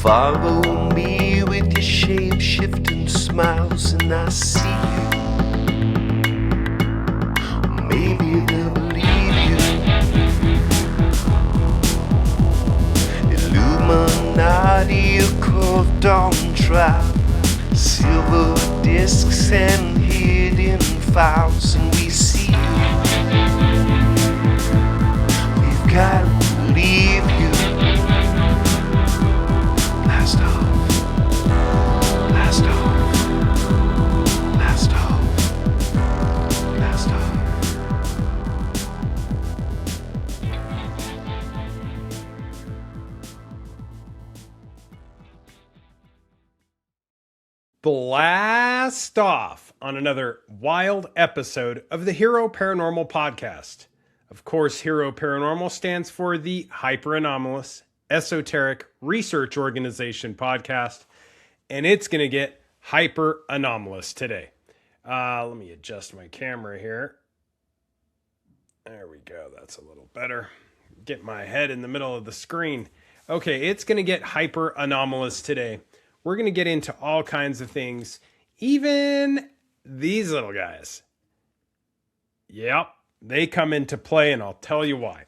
Follow me with your shape-shifting smiles and I see you. Maybe they'll believe you. Illuminati, a curved dawn trial, silver discs and hidden files, and we see you. We've got to believe you. Blast off. Blast off. Blast off. Blast off. Blast off on another wild episode of the Hero Paranormal Podcast. Of course, Hero Paranormal stands for the Hyper Anomalous Esoteric Research Organization podcast, and it's going to get hyper anomalous today. Let me adjust my camera here. There we go. That's a little better. Get my head in the middle of the screen. Okay, it's going to get hyper anomalous today. We're going to get into all kinds of things, even these little guys. Yep, they come into play, and I'll tell you why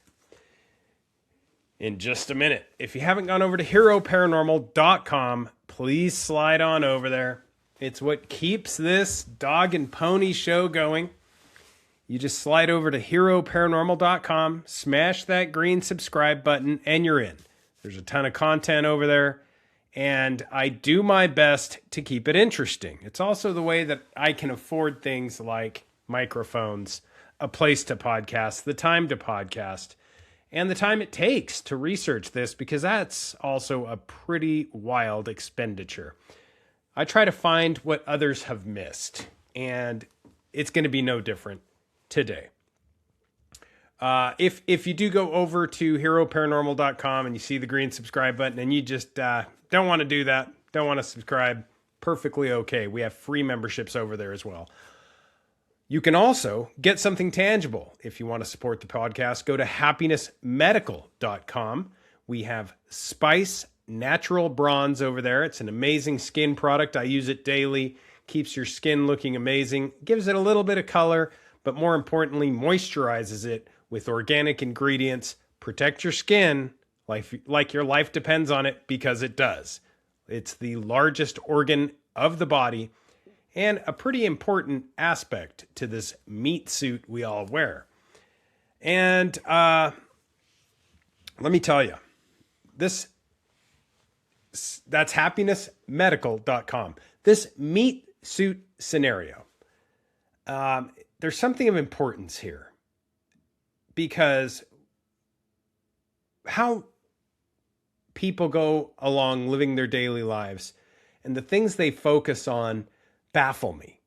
in just a minute. If you haven't gone over to heroparanormal.com, please slide on over there. It's what keeps this dog and pony show going. You just slide over to heroparanormal.com, smash that green subscribe button, and you're in. There's a ton of content over there. And I do my best to keep it interesting. It's also the way that I can afford things like microphones, a place to podcast, the time to podcast, and the time it takes to research this, because that's also a pretty wild expenditure. I try to find what others have missed, and it's going to be no different today. If you do go over to heroparanormal.com and you see the green subscribe button and you just don't want to do that, don't want to subscribe, perfectly okay. We have free memberships over there as well. You can also get something tangible. If you want to support the podcast, go to happinessmedical.com. We have Spice Natural Bronze over there. It's an amazing skin product. I use it daily. Keeps your skin looking amazing. Gives it a little bit of color, but more importantly, moisturizes it with organic ingredients. Protect your skin like your life depends on it, because it does. It's the largest organ of the body and a pretty important aspect to this meat suit we all wear. And let me tell you, that's happinessmedical.com. This meat suit scenario, there's something of importance here, because how people go along living their daily lives and the things they focus on baffle me.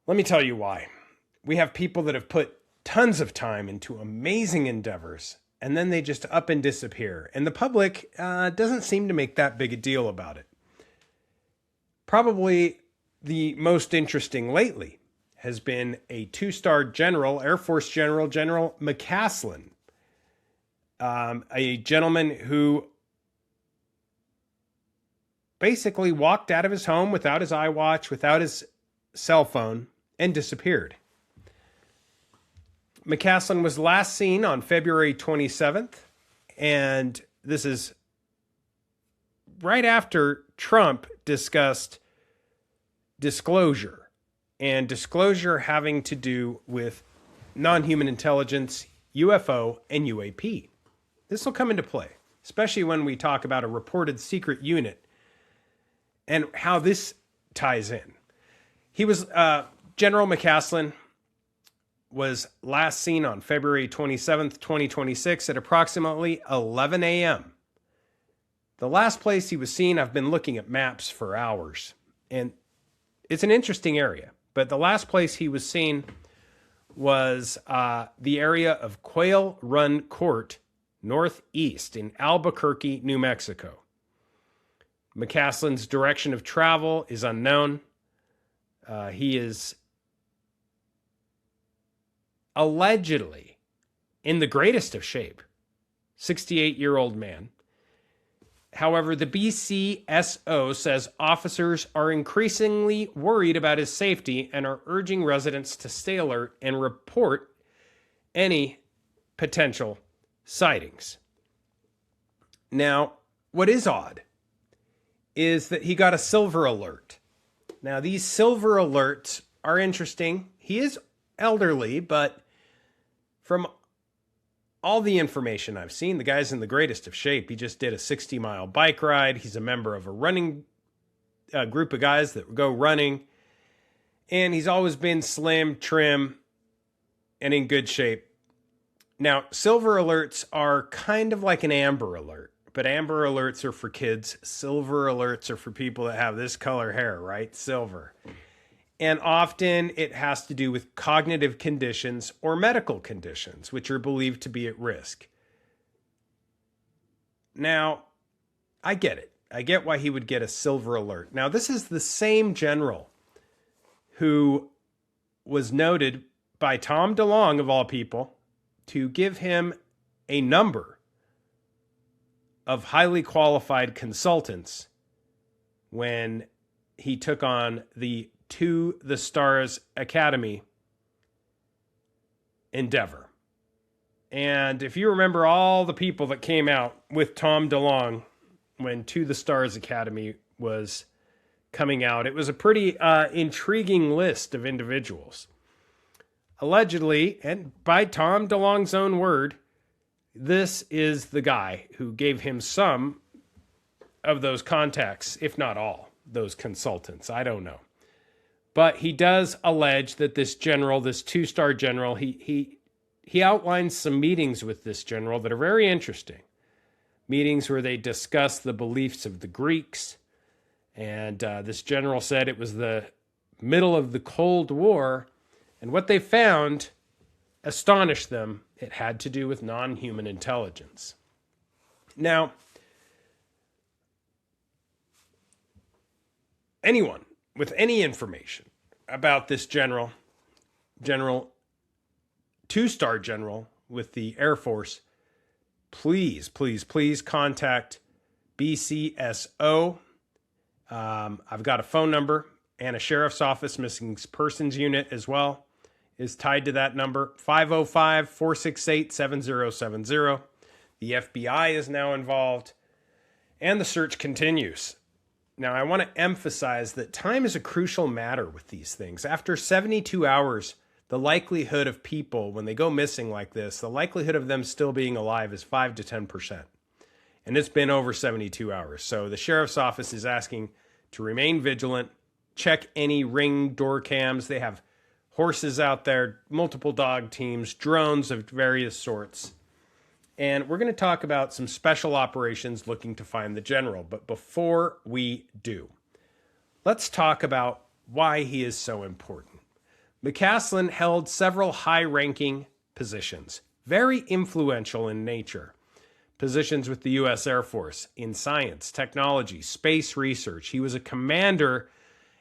Let me tell you why. We have people that have put tons of time into amazing endeavors, and then they just up and disappear. And the public doesn't seem to make that big a deal about it. Probably the most interesting lately has been a 2-star general, Air Force General, General McCaslin. A gentleman who basically walked out of his home without his iWatch, without his cell phone, and disappeared. McCaslin was last seen on February 27th, and this is right after Trump discussed disclosure, and disclosure having to do with non-human intelligence, UFO, and UAP. This will come into play, especially when we talk about a reported secret unit and how this ties in. General McCaslin was last seen on February 27th, 2026 at approximately 11 a.m. The last place he was seen, I've been looking at maps for hours, and it's an interesting area, but the last place he was seen was the area of Quail Run Court, northeast in Albuquerque, New Mexico. McCaslin's direction of travel is unknown. He is allegedly in the greatest of shape, 68-year-old man. However, the BCSO says officers are increasingly worried about his safety and are urging residents to stay alert and report any potential sightings. Now, what is odd is that he got a silver alert. Now, these silver alerts are interesting. He is elderly, but from all the information I've seen, the guy's in the greatest of shape. He just did a 60-mile bike ride. He's a member of a running group of guys that go running. And he's always been slim, trim, and in good shape. Now, silver alerts are kind of like an amber alert, but amber alerts are for kids. Silver alerts are for people that have this color hair, right? Silver. And often it has to do with cognitive conditions or medical conditions, which are believed to be at risk. Now, I get it. I get why he would get a silver alert. Now, this is the same general who was noted by Tom DeLonge, of all people, to give him a number of highly qualified consultants when he took on the To the Stars Academy endeavor. And if you remember all the people that came out with Tom DeLonge when To the Stars Academy was coming out, it was a pretty intriguing list of individuals. Allegedly, and by Tom DeLonge's own word, this is the guy who gave him some of those contacts, if not all, those consultants. I don't know. But he does allege that this general, this two-star general, he outlines some meetings with this general that are very interesting. Meetings where they discuss the beliefs of the Greeks. And this general said it was the middle of the Cold War. And what they found astonished them. It had to do with non-human intelligence. Now, anyone with any information about this general, two-star general with the Air Force, please contact BCSO. I've got a phone number and a sheriff's office missing persons unit as well is tied to that number, 505-468-7070. The FBI is now involved, and the search continues. Now, I want to emphasize that time is a crucial matter with these things. After 72 hours, the likelihood of people, when they go missing like this, the likelihood of them still being alive is 5 to 10%. And it's been over 72 hours. So the sheriff's office is asking to remain vigilant, check any Ring door cams. They have horses out there, multiple dog teams, drones of various sorts. And we're going to talk about some special operations looking to find the general. But before we do, let's talk about why he is so important. McCaslin held several high-ranking positions, very influential in nature. Positions with the U.S. Air Force in science, technology, space research. He was a commander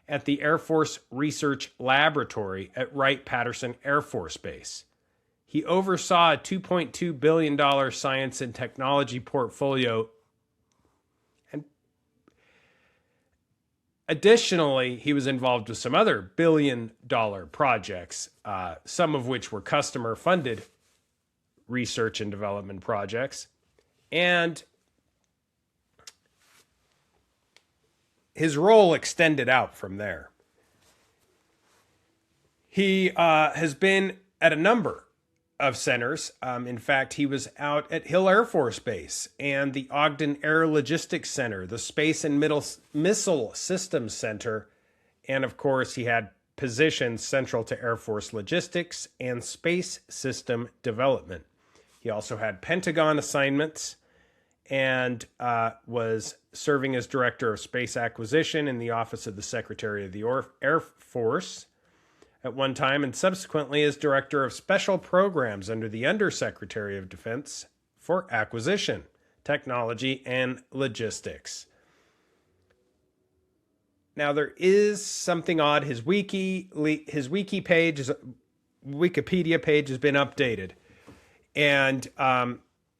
at the Air Force Research Laboratory at Wright-Patterson Air Force Base. He oversaw a $2.2 billion science and technology portfolio. And additionally, he was involved with some other billion-dollar projects, some of which were customer-funded research and development projects. And his role extended out from there. He has been at a number of centers. In fact, he was out at Hill Air Force Base and the Ogden Air Logistics Center, the Space and Missile Systems Center, and of course, he had positions central to Air Force logistics and space system development. He also had Pentagon assignments and was serving as Director of Space Acquisition in the Office of the Secretary of the Air Force at one time, and subsequently as Director of Special Programs under the Undersecretary of Defense for Acquisition, Technology, and Logistics. Now, there is something odd. His Wikipedia page has been updated, and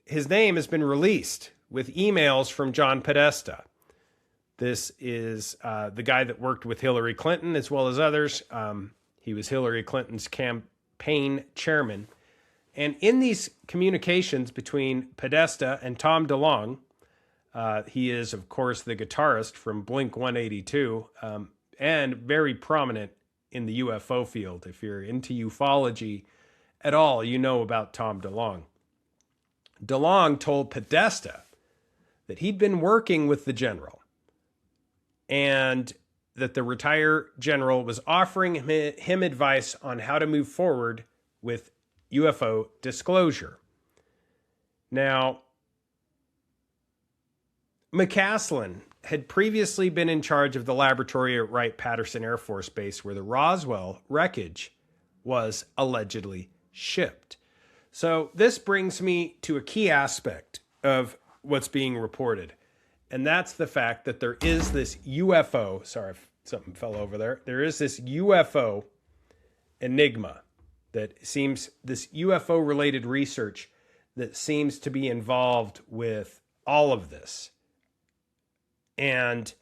his name has been released with emails from John Podesta. This is the guy that worked with Hillary Clinton as well as others. He was Hillary Clinton's campaign chairman. And in these communications between Podesta and Tom DeLonge, he is, of course, the guitarist from Blink-182, and very prominent in the UFO field. If you're into ufology at all, you know about Tom DeLonge. DeLonge told Podesta that he'd been working with the general and that the retired general was offering him advice on how to move forward with UFO disclosure. Now, McCaslin had previously been in charge of the laboratory at Wright-Patterson Air Force Base where the Roswell wreckage was allegedly shipped. So this brings me to a key aspect of what's being reported, and that's the fact that there is this UFO, sorry if something fell over there is this UFO enigma that seems, this UFO related research that seems to be involved with all of this. And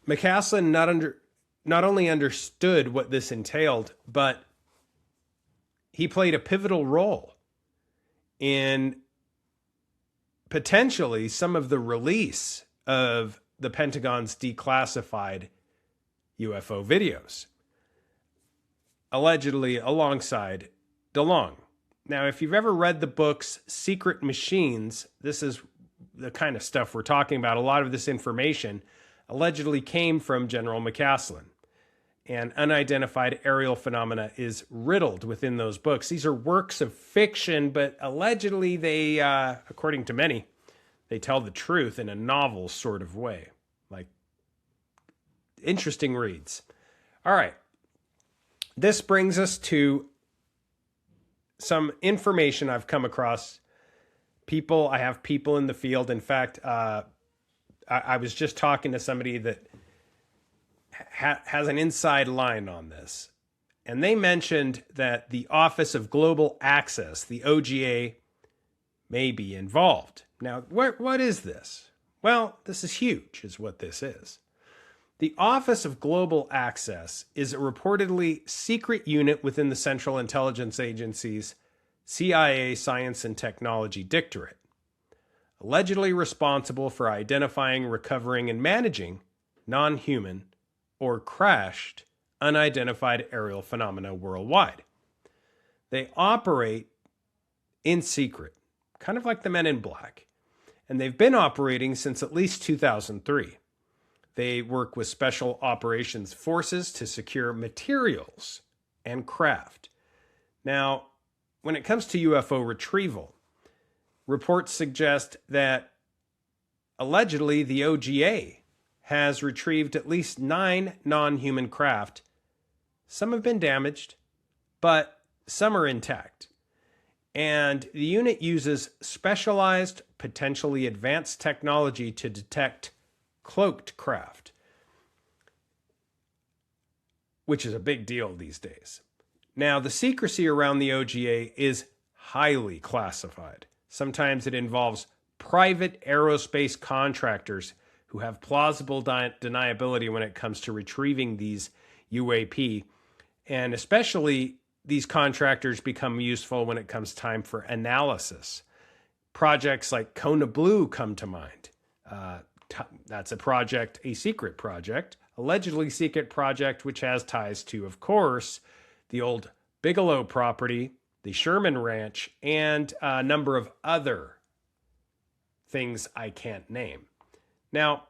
McCaslin not only understood what this entailed, but he played a pivotal role in potentially some of the release of the Pentagon's declassified UFO videos, allegedly alongside DeLonge. Now, if you've ever read the books Secret Machines, this is the kind of stuff we're talking about. A lot of this information allegedly came from General McCaslin, and unidentified aerial phenomena is riddled within those books. These are works of fiction, but allegedly they, according to many, they tell the truth in a novel sort of way. Like, interesting reads. All right. This brings us to some information I've come across. I have people in the field. In fact, I was just talking to somebody that has an inside line on this. And they mentioned that the Office of Global Access, the OGA, may be involved. Now, what is this? Well, this is huge, is what this is. The Office of Global Access is a reportedly secret unit within the Central Intelligence Agency's CIA Science and Technology Directorate, allegedly responsible for identifying, recovering, and managing non-human or crashed unidentified aerial phenomena worldwide. They operate in secret, kind of like the Men in Black, and they've been operating since at least 2003. They work with special operations forces to secure materials and craft. Now, when it comes to UFO retrieval, reports suggest that allegedly the OGA has retrieved at least 9 non-human craft. Some have been damaged, but some are intact. And the unit uses specialized, potentially advanced technology to detect cloaked craft, which is a big deal these days. Now, the secrecy around the OGA is highly classified. Sometimes it involves private aerospace contractors who have plausible deniability when it comes to retrieving these UAP. And especially these contractors become useful when it comes time for analysis. Projects like Kona Blue come to mind. That's a secret project, allegedly secret project, which has ties to, of course, the old Bigelow property, the Sherman Ranch, and a number of other things I can't name. Now,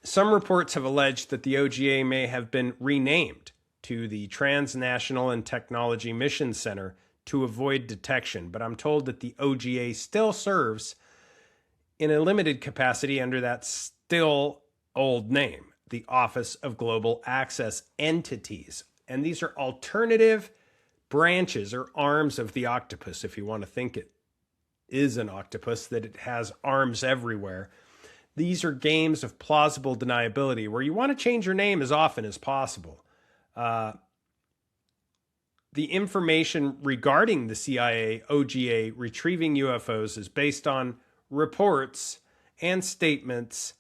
some reports have alleged that the OGA may have been renamed to the Transnational and Technology Mission Center to avoid detection, but I'm told that the OGA still serves in a limited capacity under that still old name, the Office of Global Access Entities. And these are alternative branches or arms of the octopus, if you want to think it is an octopus, that it has arms everywhere. These are games of plausible deniability where you want to change your name as often as possible. The information regarding the CIA OGA retrieving UFOs is based on reports and statements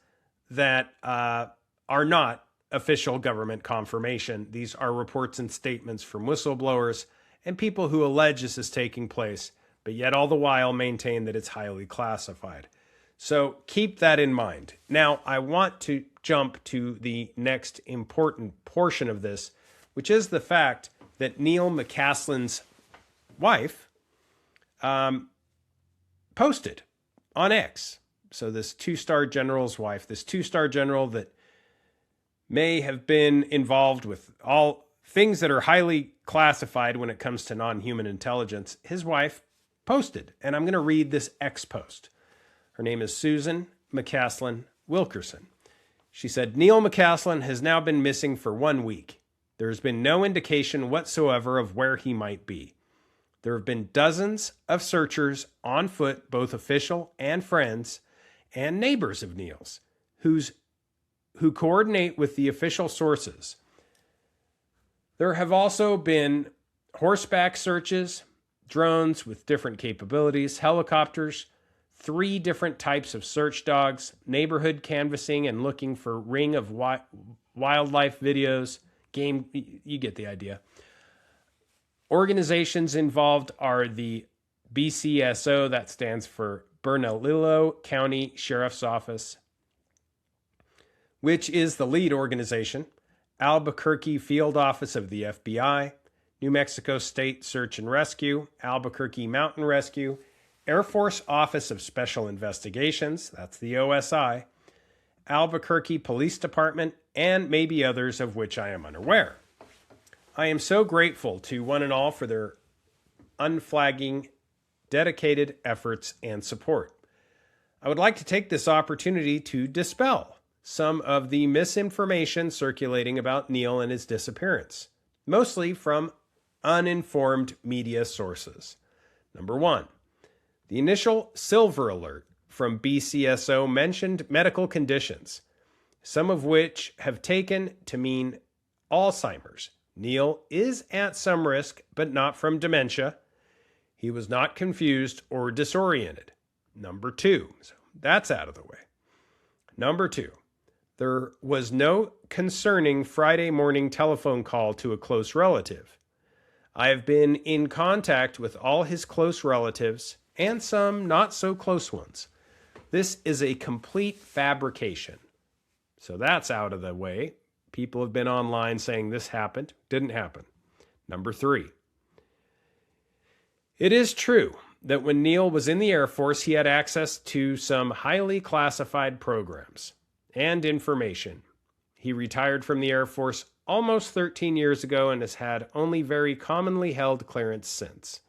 that are not official government confirmation. These are reports and statements from whistleblowers and people who allege this is taking place, but yet all the while maintain that it's highly classified. So keep that in mind. Now, I want to jump to the next important portion of this, which is the fact that Neil McCaslin's wife posted on X. So this two-star general's wife, this two-star general that may have been involved with all things that are highly classified when it comes to non-human intelligence, his wife posted. And I'm going to read this X post. Her name is Susan McCaslin Wilkerson. She said, Neil McCaslin has now been missing for 1 week. There has been no indication whatsoever of where he might be. There have been dozens of searchers on foot, both official and friends, and neighbors of Neil's, who coordinate with the official sources. There have also been horseback searches, drones with different capabilities, helicopters, 3 different types of search dogs, neighborhood canvassing and looking for ring of wildlife videos, game, you get the idea. Organizations involved are the BCSO, that stands for Bernalillo County Sheriff's Office, which is the lead organization, Albuquerque Field Office of the FBI, New Mexico State Search and Rescue, Albuquerque Mountain Rescue, Air Force Office of Special Investigations, that's the OSI, Albuquerque Police Department, and maybe others of which I am unaware. I am so grateful to one and all for their unflagging, dedicated efforts and support. I would like to take this opportunity to dispel some of the misinformation circulating about Neil and his disappearance, mostly from uninformed media sources. Number 1, the initial silver alert from BCSO mentioned medical conditions, some of which have taken to mean Alzheimer's. Neil is at some risk, but not from dementia. He was not confused or disoriented. Number 2, so that's out of the way. Number 2, there was no concerning Friday morning telephone call to a close relative. I have been in contact with all his close relatives and some not so close ones. This is a complete fabrication. So that's out of the way. People have been online saying this happened, didn't happen. Number 3, it is true that when Neil was in the Air Force, he had access to some highly classified programs and information. He retired from the Air Force almost 13 years ago and has had only very commonly held clearance since.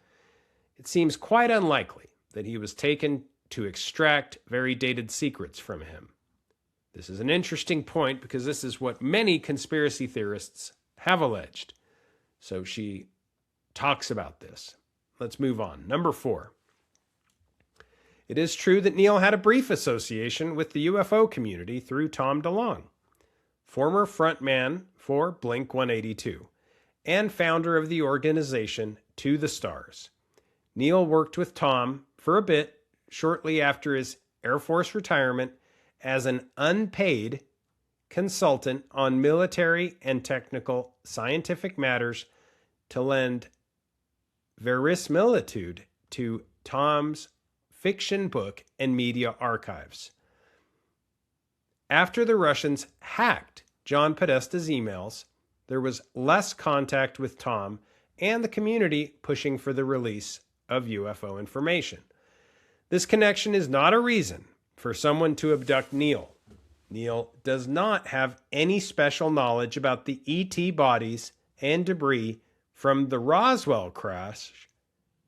It seems quite unlikely that he was taken to extract very dated secrets from him. This is an interesting point because this is what many conspiracy theorists have alleged. So she talks about this. Let's move on. Number 4. It is true that Neil had a brief association with the UFO community through Tom DeLonge, former frontman for Blink-182 and founder of the organization To the Stars. Neil worked with Tom for a bit shortly after his Air Force retirement as an unpaid consultant on military and technical scientific matters to lend verisimilitude to Tom's fiction book and media archives. After the Russians hacked John Podesta's emails, there was less contact with Tom and the community pushing for the release of UFO information. This connection is not a reason for someone to abduct Neil. Neil does not have any special knowledge about the ET bodies and debris from the Roswell crash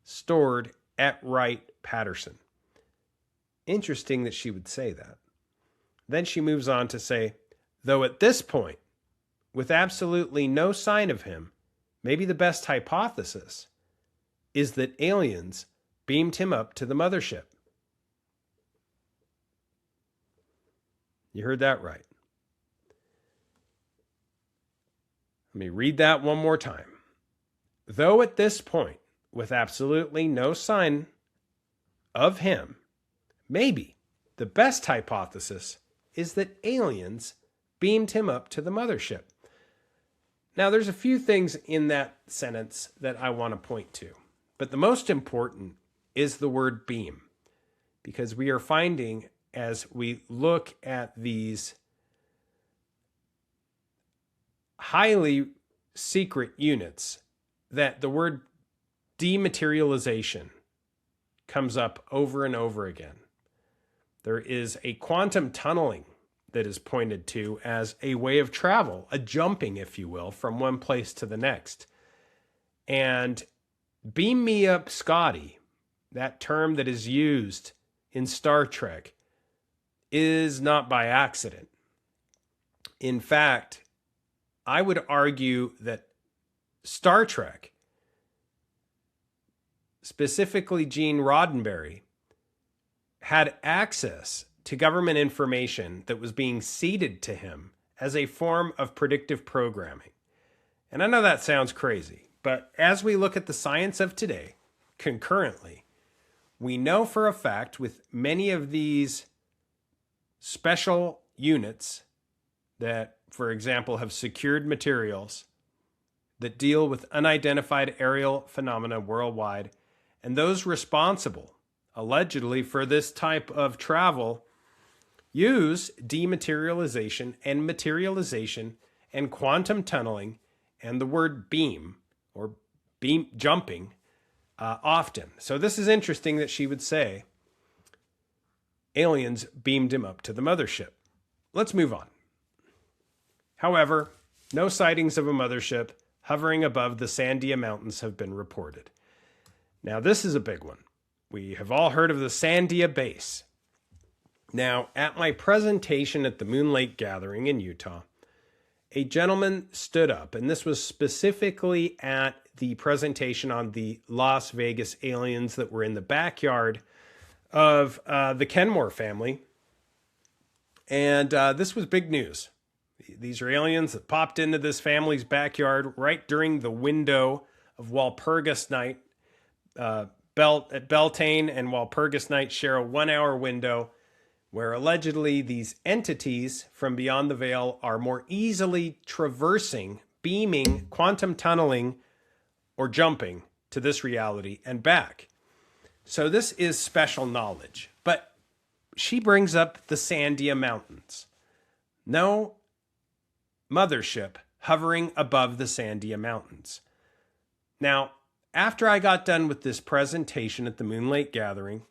stored at Wright-Patterson. Interesting that she would say that. Then she moves on to say, though at this point, with absolutely no sign of him, maybe the best hypothesis is that aliens beamed him up to the mothership. You heard that right. Let me read that one more time. Though at this point, with absolutely no sign of him, maybe the best hypothesis is that aliens beamed him up to the mothership. Now, there's a few things in that sentence that I want to point to, but the most important is the word beam, because we are finding as we look at these highly secret units that the word dematerialization comes up over and over again. There is a quantum tunneling that is pointed to as a way of travel, a jumping, if you will, from one place to the next. And beam me up, Scotty, that term that is used in Star Trek, is not by accident. In fact, I would argue that Star Trek, specifically Gene Roddenberry, had access to government information that was being ceded to him as a form of predictive programming. And I know that sounds crazy, but as we look at the science of today, concurrently, we know for a fact with many of these special units that, for example, have secured materials that deal with unidentified aerial phenomena worldwide, and those responsible, allegedly, for this type of travel use dematerialization and materialization and quantum tunneling and the word beam or beam jumping often. So this is interesting that she would say aliens beamed him up to the mothership. Let's move on. However, no sightings of a mothership hovering above the Sandia Mountains have been reported. Now, this is a big one. We have all heard of the Sandia Base. Now, at my presentation at the Moon Lake Gathering in Utah, a gentleman stood up, and this was specifically at the presentation on the Las Vegas aliens that were in the backyard of the Kenmore family. And this was big news. These are aliens that popped into this family's backyard right during the window of Walpurgis night. Beltane and Walpurgis night share a 1 hour window where allegedly these entities from beyond the veil are more easily traversing, beaming, quantum tunneling, or jumping to this reality and back. So this is special knowledge. But she brings up the Sandia Mountains. No mothership hovering above the Sandia Mountains. Now, after I got done with this presentation at the Moon Lake Gathering,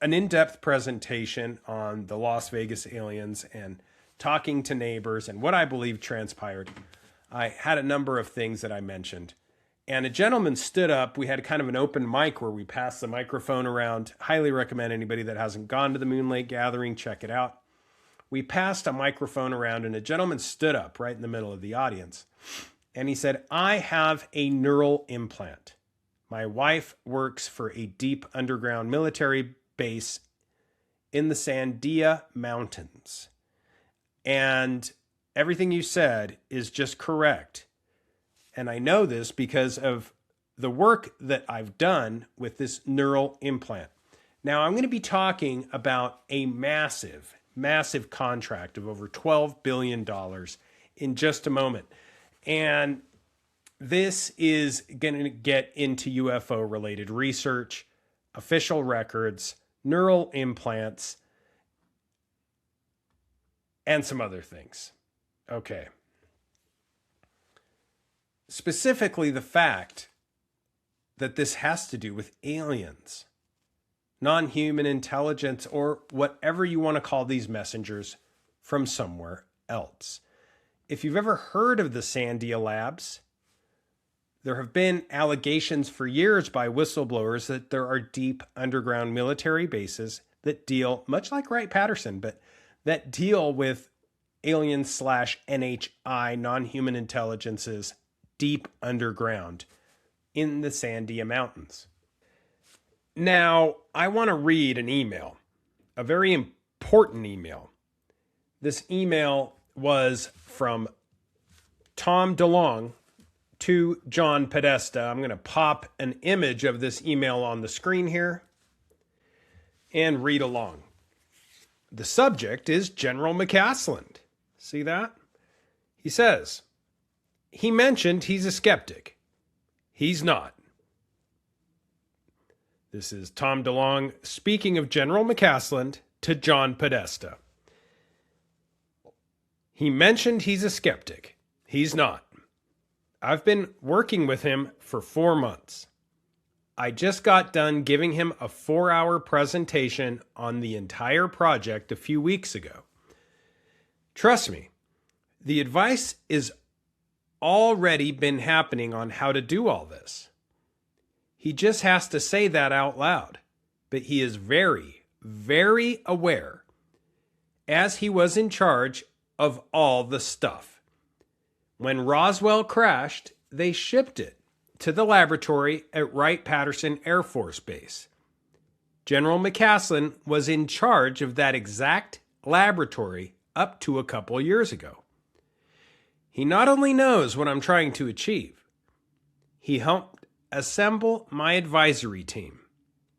an in-depth presentation on the Las Vegas aliens and talking to neighbors and what I believe transpired, I had a number of things that I mentioned. And a gentleman stood up. We had kind of an open mic where we passed the microphone around. Highly recommend anybody that hasn't gone to the Moon Lake Gathering, check it out. We passed a microphone around and a gentleman stood up right in the middle of the audience. And he said, "I have a neural implant. My wife works for a deep underground military base in the Sandia Mountains. And everything you said is just correct. And I know this because of the work that I've done with this neural implant." Now, I'm going to be talking about a massive, massive contract of over $12 billion in just a moment. And this is going to get into UFO-related research, official records, neural implants, and some other things. Okay. Specifically, the fact that this has to do with aliens, non-human intelligence, or whatever you want to call these messengers from somewhere else. If you've ever heard of the Sandia Labs, there have been allegations for years by whistleblowers that there are deep underground military bases that deal, much like Wright-Patterson, but that deal with alien/NHI, non-human intelligences, deep underground in the Sandia Mountains. Now, I want to read an email, a very important email. This email was from Tom DeLonge to John Podesta. I'm going to pop an image of this email on the screen here. and read along. The subject is General McCasland. See that? He says, he mentioned he's a skeptic. He's not. This is Tom DeLonge speaking of General McCasland to John Podesta. He mentioned he's a skeptic. He's not. I've been working with him for 4 months. I just got done giving him a 4-hour presentation on the entire project a few weeks ago. Trust me, the advice is already been happening on how to do all this. He just has to say that out loud, but he is very, very aware, as he was in charge of all the stuff. When Roswell crashed, they shipped it to the laboratory at Wright-Patterson Air Force Base. General McCasland was in charge of that exact laboratory up to a couple years ago. He not only knows what I'm trying to achieve, he helped assemble my advisory team.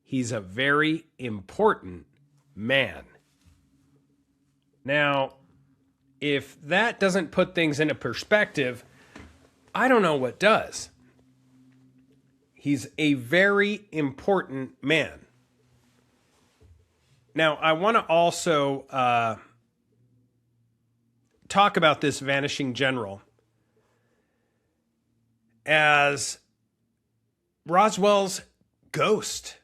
He's a very important man. Now, if that doesn't put things into perspective, I don't know what does. He's a very important man. Now, I want to also talk about this vanishing general as Roswell's ghost.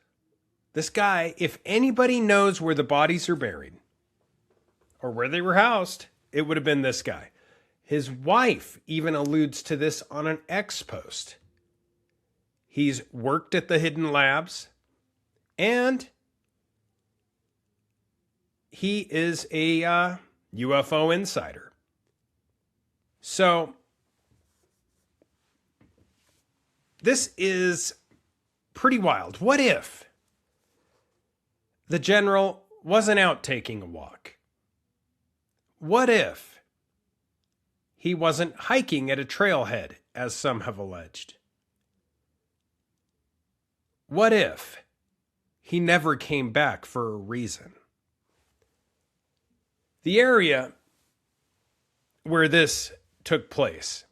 This guy, if anybody knows where the bodies are buried or where they were housed, it would have been this guy. His wife even alludes to this on an X post. He's worked at the hidden labs, and he is a UFO insider. So, this is pretty wild. What if the general wasn't out taking a walk? What if he wasn't hiking at a trailhead, as some have alleged? What if he never came back for a reason? The area where this took place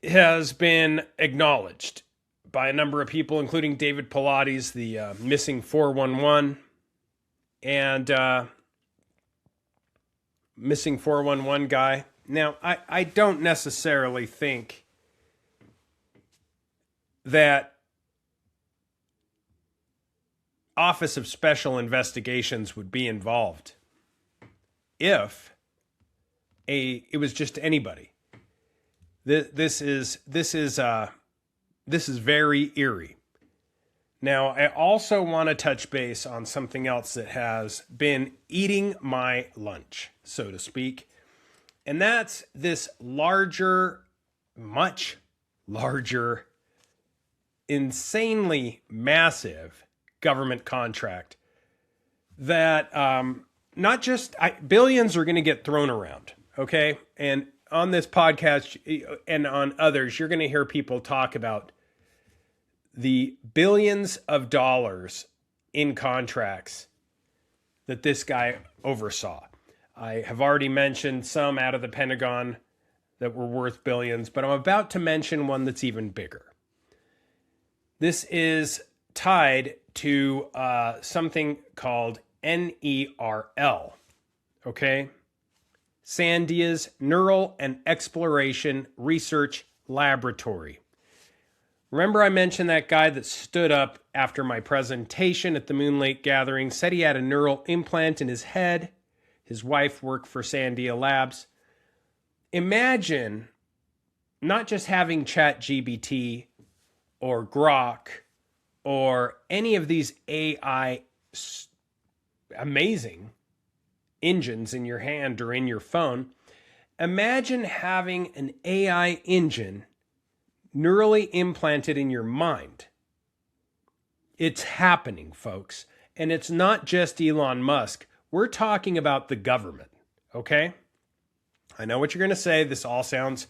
has been acknowledged by a number of people, including David Pilates, the missing 411, and missing 411 guy. Now, I don't necessarily think that Office of Special Investigations would be involved if it was just anybody. This is very eerie. Now, I also want to touch base on something else that has been eating my lunch, so to speak, and that's this larger, much larger, insanely massive government contract that not just billions are going to get thrown around, okay? And on this podcast and on others, you're going to hear people talk about the billions of dollars in contracts that this guy oversaw. I have already mentioned some out of the Pentagon that were worth billions, but I'm about to mention one that's even bigger. This is tied to something called NERL, okay? Sandia's Neural and Exploration Research Laboratory. Remember I mentioned that guy that stood up after my presentation at the Moon Lake Gathering, said he had a neural implant in his head. His wife worked for Sandia Labs. Imagine not just having ChatGPT or Grok or any of these AI amazing engines in your hand or in your phone. Imagine having an AI engine neurally implanted in your mind. It's happening, folks. And it's not just Elon Musk. We're talking about the government, okay? I know what you're going to say. This all sounds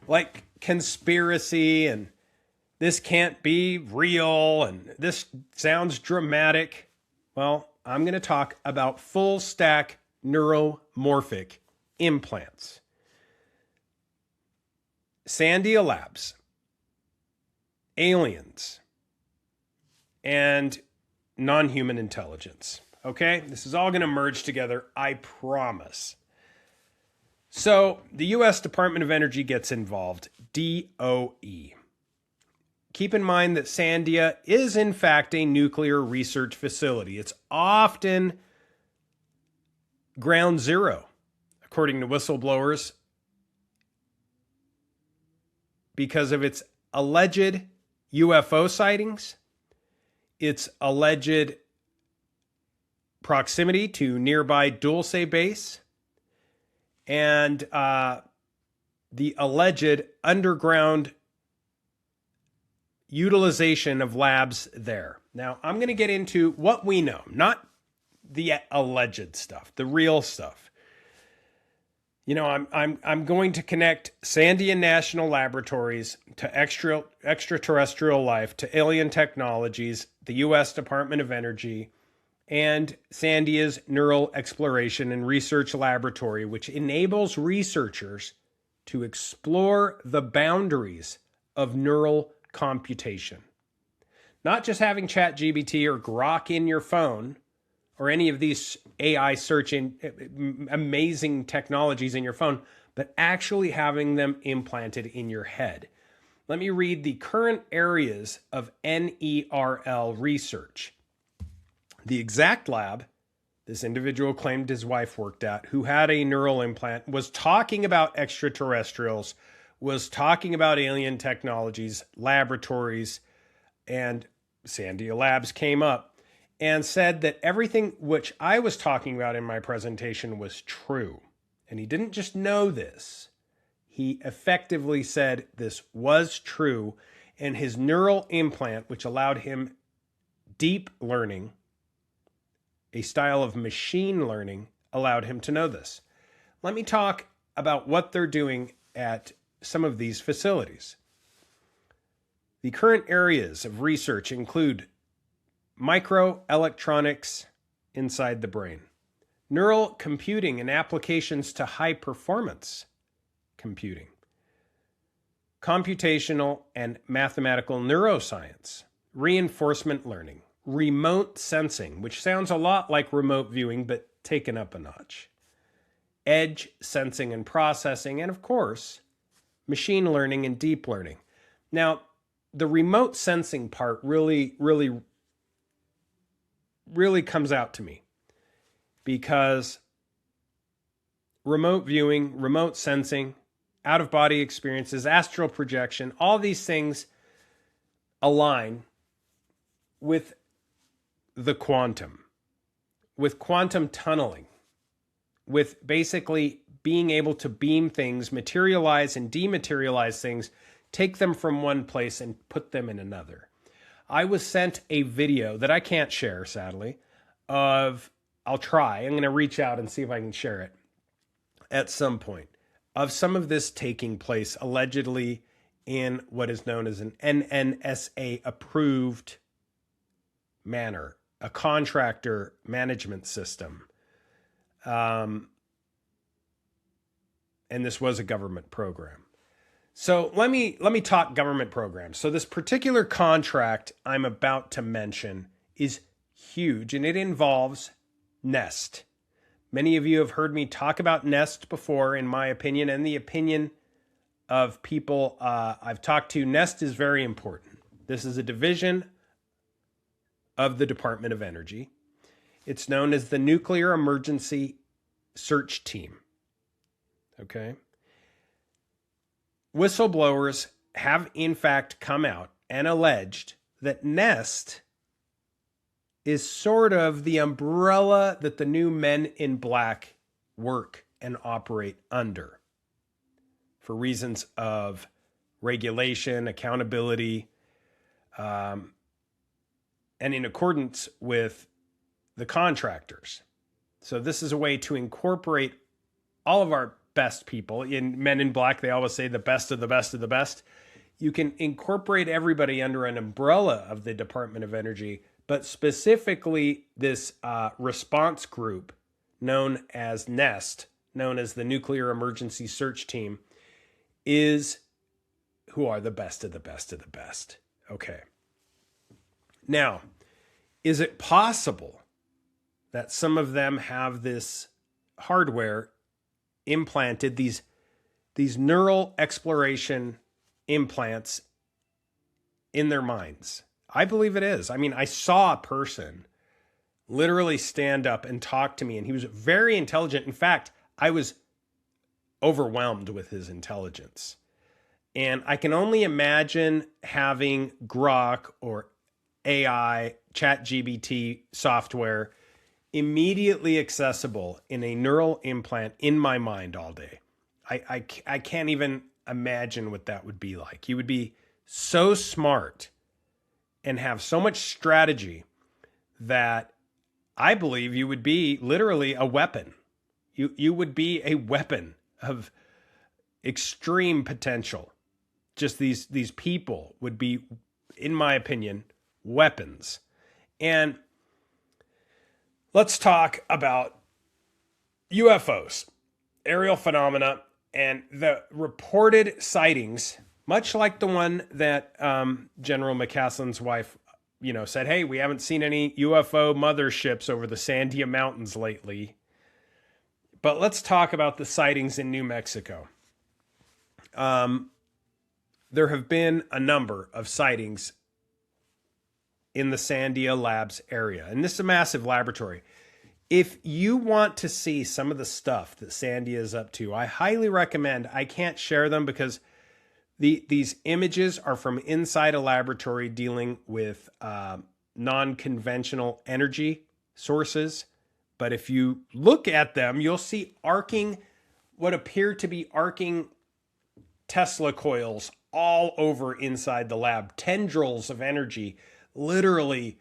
like conspiracy and this can't be real and this sounds dramatic. Well, I'm going to talk about full stack neuromorphic implants. Sandia Labs, aliens, and non-human intelligence. Okay? This is all going to merge together, I promise. So, the U.S. Department of Energy gets involved, DOE. Keep in mind that Sandia is, in fact, a nuclear research facility. It's often ground zero, according to whistleblowers, because of its alleged UFO sightings, its alleged proximity to nearby Dulce base, and the alleged underground utilization of labs there. Now, I'm going to get into what we know, not the alleged stuff, the real stuff. You know, I'm going to connect Sandia National Laboratories to extraterrestrial life, to alien technologies, the U.S. Department of Energy, and Sandia's Neural Exploration and Research Laboratory, which enables researchers to explore the boundaries of neural computation. Not just having ChatGPT or Grok in your phone, or any of these AI searching amazing technologies in your phone, but actually having them implanted in your head. Let me read the current areas of NERL research. The exact lab this individual claimed his wife worked at, who had a neural implant, was talking about extraterrestrials, was talking about alien technologies, laboratories, and Sandia Labs came up and said that everything which I was talking about in my presentation was true. And he didn't just know this. He effectively said this was true, and his neural implant, which allowed him deep learning, a style of machine learning, allowed him to know this. Let me talk about what they're doing at some of these facilities. The current areas of research include microelectronics inside the brain, neural computing and applications to high performance computing, computational and mathematical neuroscience, reinforcement learning, remote sensing, which sounds a lot like remote viewing, but taken up a notch, edge sensing and processing, and of course, machine learning and deep learning. Now, the remote sensing part really comes out to me, because remote viewing, remote sensing, out-of-body experiences, astral projection, all these things align with the quantum, with quantum tunneling, with basically being able to beam things, materialize and dematerialize things, take them from one place and put them in another. I was sent a video that I can't share, sadly, of, I'll try, I'm going to reach out and see if I can share it at some point, of some of this taking place allegedly in what is known as an NNSA approved manner, a contractor management system. And this was a government program. So let me talk government programs. So this particular contract I'm about to mention is huge, and it involves NEST. Many of you have heard me talk about NEST before, in my opinion, and the opinion of people I've talked to. NEST is very important. This is a division of the Department of Energy. It's known as the Nuclear Emergency Search Team. Okay? Whistleblowers have in fact come out and alleged that NEST is sort of the umbrella that the new Men in Black work and operate under, for reasons of regulation, accountability, and in accordance with the contractors. So this is a way to incorporate all of our best people. In Men in Black, they always say the best of the best of the best. you can incorporate everybody under an umbrella of the Department of Energy, but specifically this response group known as NEST, known as the Nuclear Emergency Search Team, is who are the best of the best of the best. Okay. Now, is it possible that some of them have this hardware implanted, these neural exploration implants in their minds? I believe it is. I mean, I saw a person literally stand up and talk to me, and he was very intelligent. In fact, I was overwhelmed with his intelligence. And I can only imagine having Grok or AI, ChatGPT software immediately accessible in a neural implant in my mind all day. I can't even imagine what that would be like. You would be so smart and have so much strategy that I believe you would be literally a weapon. You would be a weapon of extreme potential. Just these people would be, in my opinion, weapons. And let's talk about UFOs, aerial phenomena, and the reported sightings, much like the one that General McCaslin's wife, said, hey, we haven't seen any UFO motherships over the Sandia Mountains lately. But let's talk about the sightings in New Mexico. There have been a number of sightings in the Sandia Labs area, and this is a massive laboratory. If you want to see some of the stuff that Sandia is up to, I highly recommend. I can't share them because these images are from inside a laboratory dealing with non-conventional energy sources. But if you look at them, you'll see what appear to be arcing Tesla coils all over inside the lab, tendrils of energy, literally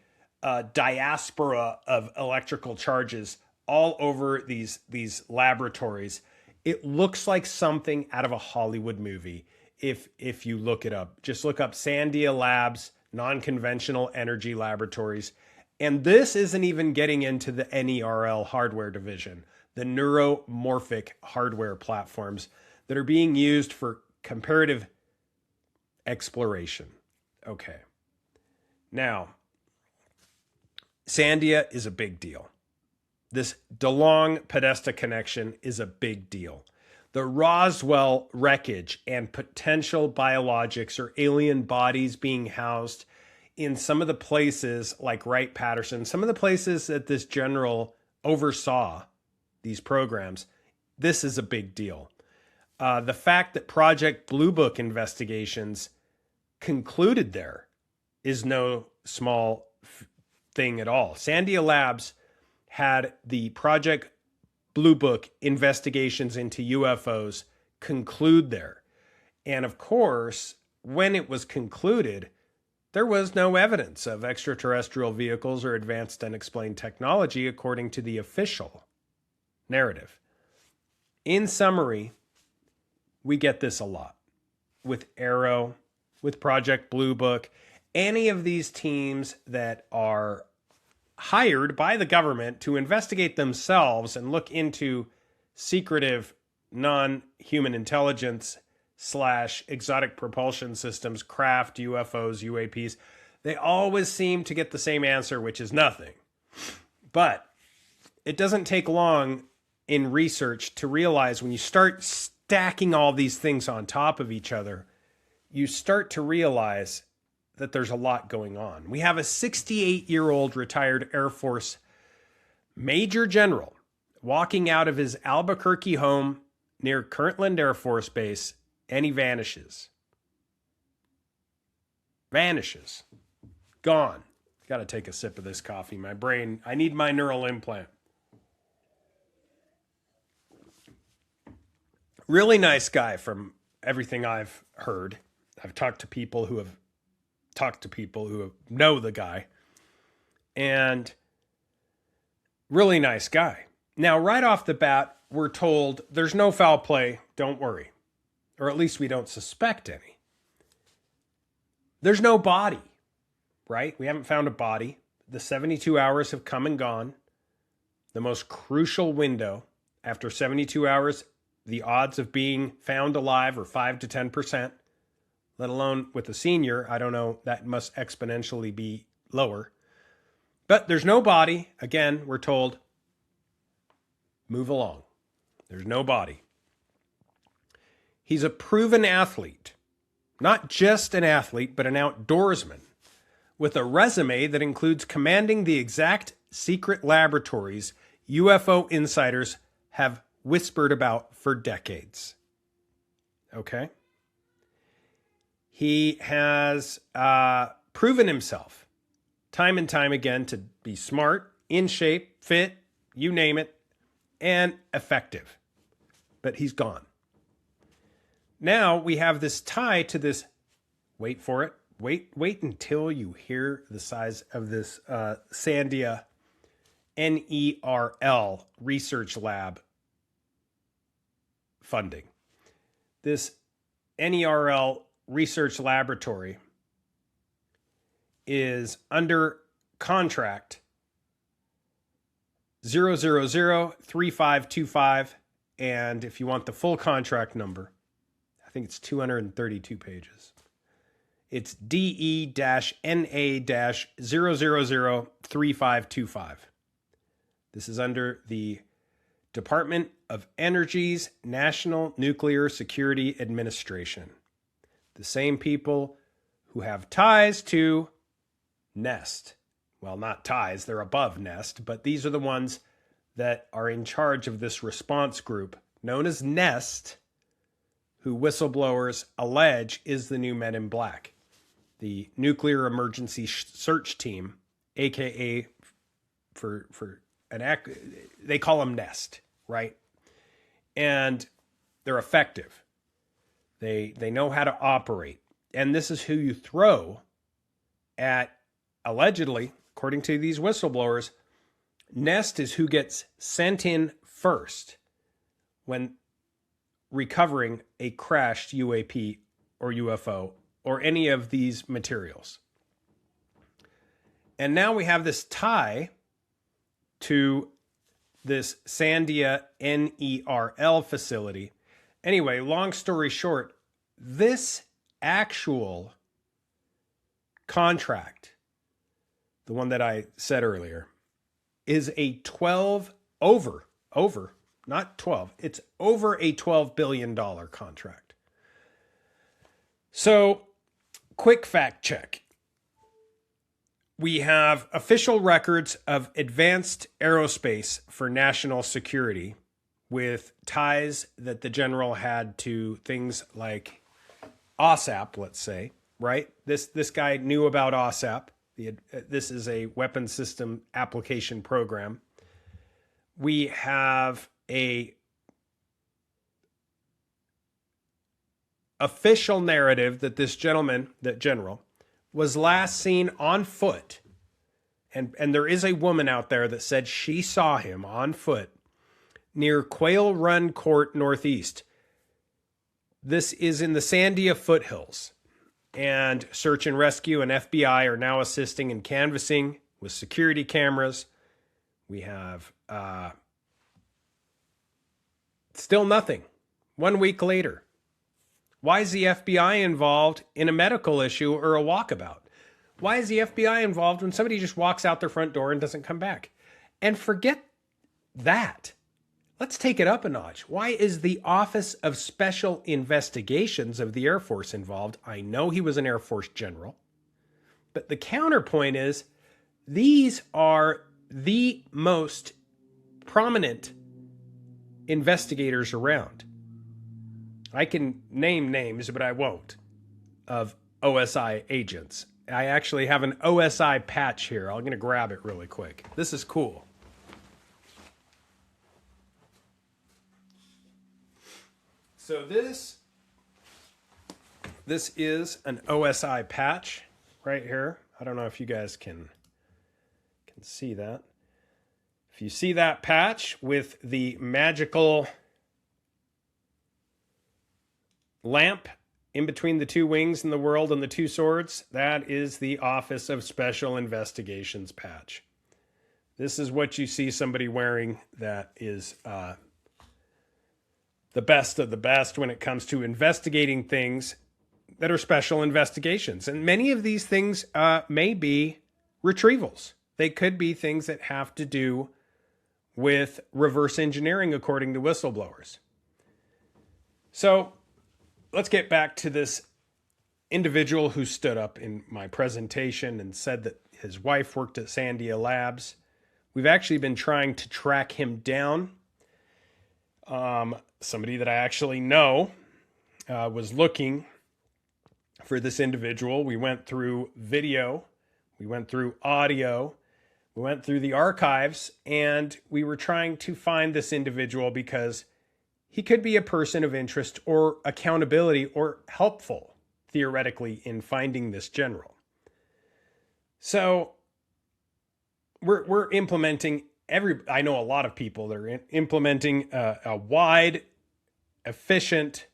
diaspora of electrical charges all over these laboratories. It looks like something out of a Hollywood movie. If you look it up, just look up Sandia Labs, non-conventional energy laboratories. And this isn't even getting into the NERL hardware division, the neuromorphic hardware platforms that are being used for comparative exploration. Okay. Now, Sandia is a big deal. This DeLong-Podesta connection is a big deal. The Roswell wreckage and potential biologics or alien bodies being housed in some of the places like Wright-Patterson, some of the places that this general oversaw these programs, this is a big deal. The fact that Project Blue Book investigations concluded there is no small thing at all. Sandia Labs had the Project Blue Book investigations into UFOs conclude there. And of course, when it was concluded, there was no evidence of extraterrestrial vehicles or advanced unexplained technology, according to the official narrative. In summary, we get this a lot with Arrow, with Project Blue Book, any of these teams that are hired by the government to investigate themselves and look into secretive non-human intelligence / exotic propulsion systems, craft, UFOs, UAPs. They always seem to get the same answer, which is nothing. But it doesn't take long in research to realize when you start stacking all these things on top of each other, you start to realize that there's a lot going on. We have a 68-year-old retired Air Force Major General walking out of his Albuquerque home near Kirtland Air Force Base, and he vanishes. Vanishes. Gone. Got to take a sip of this coffee. My brain, I need my neural implant. Really nice guy from everything I've heard. I've talked to people who know the guy, and really nice guy. Now, right off the bat, we're told there's no foul play. Don't worry. Or at least we don't suspect any. There's no body, right? We haven't found a body. The 72 hours have come and gone. The most crucial window, after 72 hours, the odds of being found alive are 5 to 10%, let alone with a senior. I don't know, that must exponentially be lower. But there's no body. Again, we're told, move along. There's no body. He's a proven athlete, not just an athlete, but an outdoorsman, with a resume that includes commanding the exact secret laboratories UFO insiders have whispered about for decades. Okay? He has proven himself time and time again to be smart, in shape, fit, you name it, and effective. But he's gone. Now we have this tie to this, wait for it, wait until you hear the size of this Sandia NERL research lab funding. This NERL research laboratory is under contract 0003525, and if you want the full contract number, I think it's 232 pages. It's DE-NA-0003525. This is under the Department of Energy's National Nuclear Security Administration. The same people who have ties to NEST. Well, not ties, they're above NEST, but these are the ones that are in charge of this response group known as NEST, who whistleblowers allege is the new Men in Black. The Nuclear Emergency Search Team, aka they call them NEST, right? And they're effective. They know how to operate. And this is who you throw at, allegedly, according to these whistleblowers, NEST is who gets sent in first when recovering a crashed UAP or UFO or any of these materials. And now we have this tie to this Sandia NERL facility. Anyway, long story short, this actual contract, the one that I said earlier, is a not 12, it's over a $12 billion contract. So, quick fact check. We have official records of advanced aerospace for national security with ties that the general had to things like OSAP, let's say, right? This guy knew about OSAP. This is a weapon system application program. We have a official narrative that this gentleman, that general, was last seen on foot. And there is a woman out there that said she saw him on foot near Quail Run Court Northeast. This is in the Sandia foothills. And search and rescue and FBI are now assisting in canvassing with security cameras. We have still nothing. 1 week later. Why is the FBI involved in a medical issue or a walkabout? Why is the FBI involved when somebody just walks out their front door and doesn't come back? And forget that. Let's take it up a notch. Why is the Office of Special Investigations of the Air Force involved? I know he was an Air Force general. But the counterpoint is these are the most prominent investigators around. I can name names, but I won't, of OSI agents. I actually have an OSI patch here. I'm going to grab it really quick. This is cool. So this is an OSI patch right here. I don't know if you guys can see that. If you see that patch with the magical lamp in between the two wings in the world and the two swords, that is the Office of Special Investigations patch. This is what you see somebody wearing that is the best of the best when it comes to investigating things that are special investigations. And many of these things may be retrievals. They could be things that have to do with reverse engineering, according to whistleblowers. So let's get back to this individual who stood up in my presentation and said that his wife worked at Sandia Labs. We've actually been trying to track him down. Somebody that I actually know was looking for this individual. We went through video, we went through audio, we went through the archives, and we were trying to find this individual because he could be a person of interest or accountability or helpful, theoretically, in finding this general. So we're implementing I know a lot of people that are implementing a wide, efficient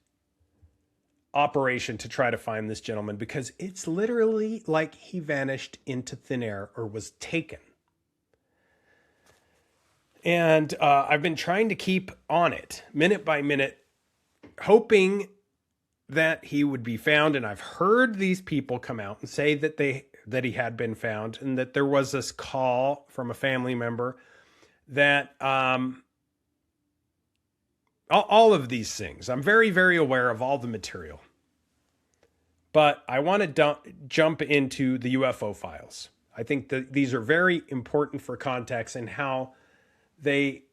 operation to try to find this gentleman, because it's literally like he vanished into thin air or was taken. And I've been trying to keep on it minute by minute, hoping that he would be found. And I've heard these people come out and say that he had been found, and that there was this call from a family member that all of these things. I'm very, very aware of all the material. But I want to jump into the UFO files. I think that these are very important for context and how they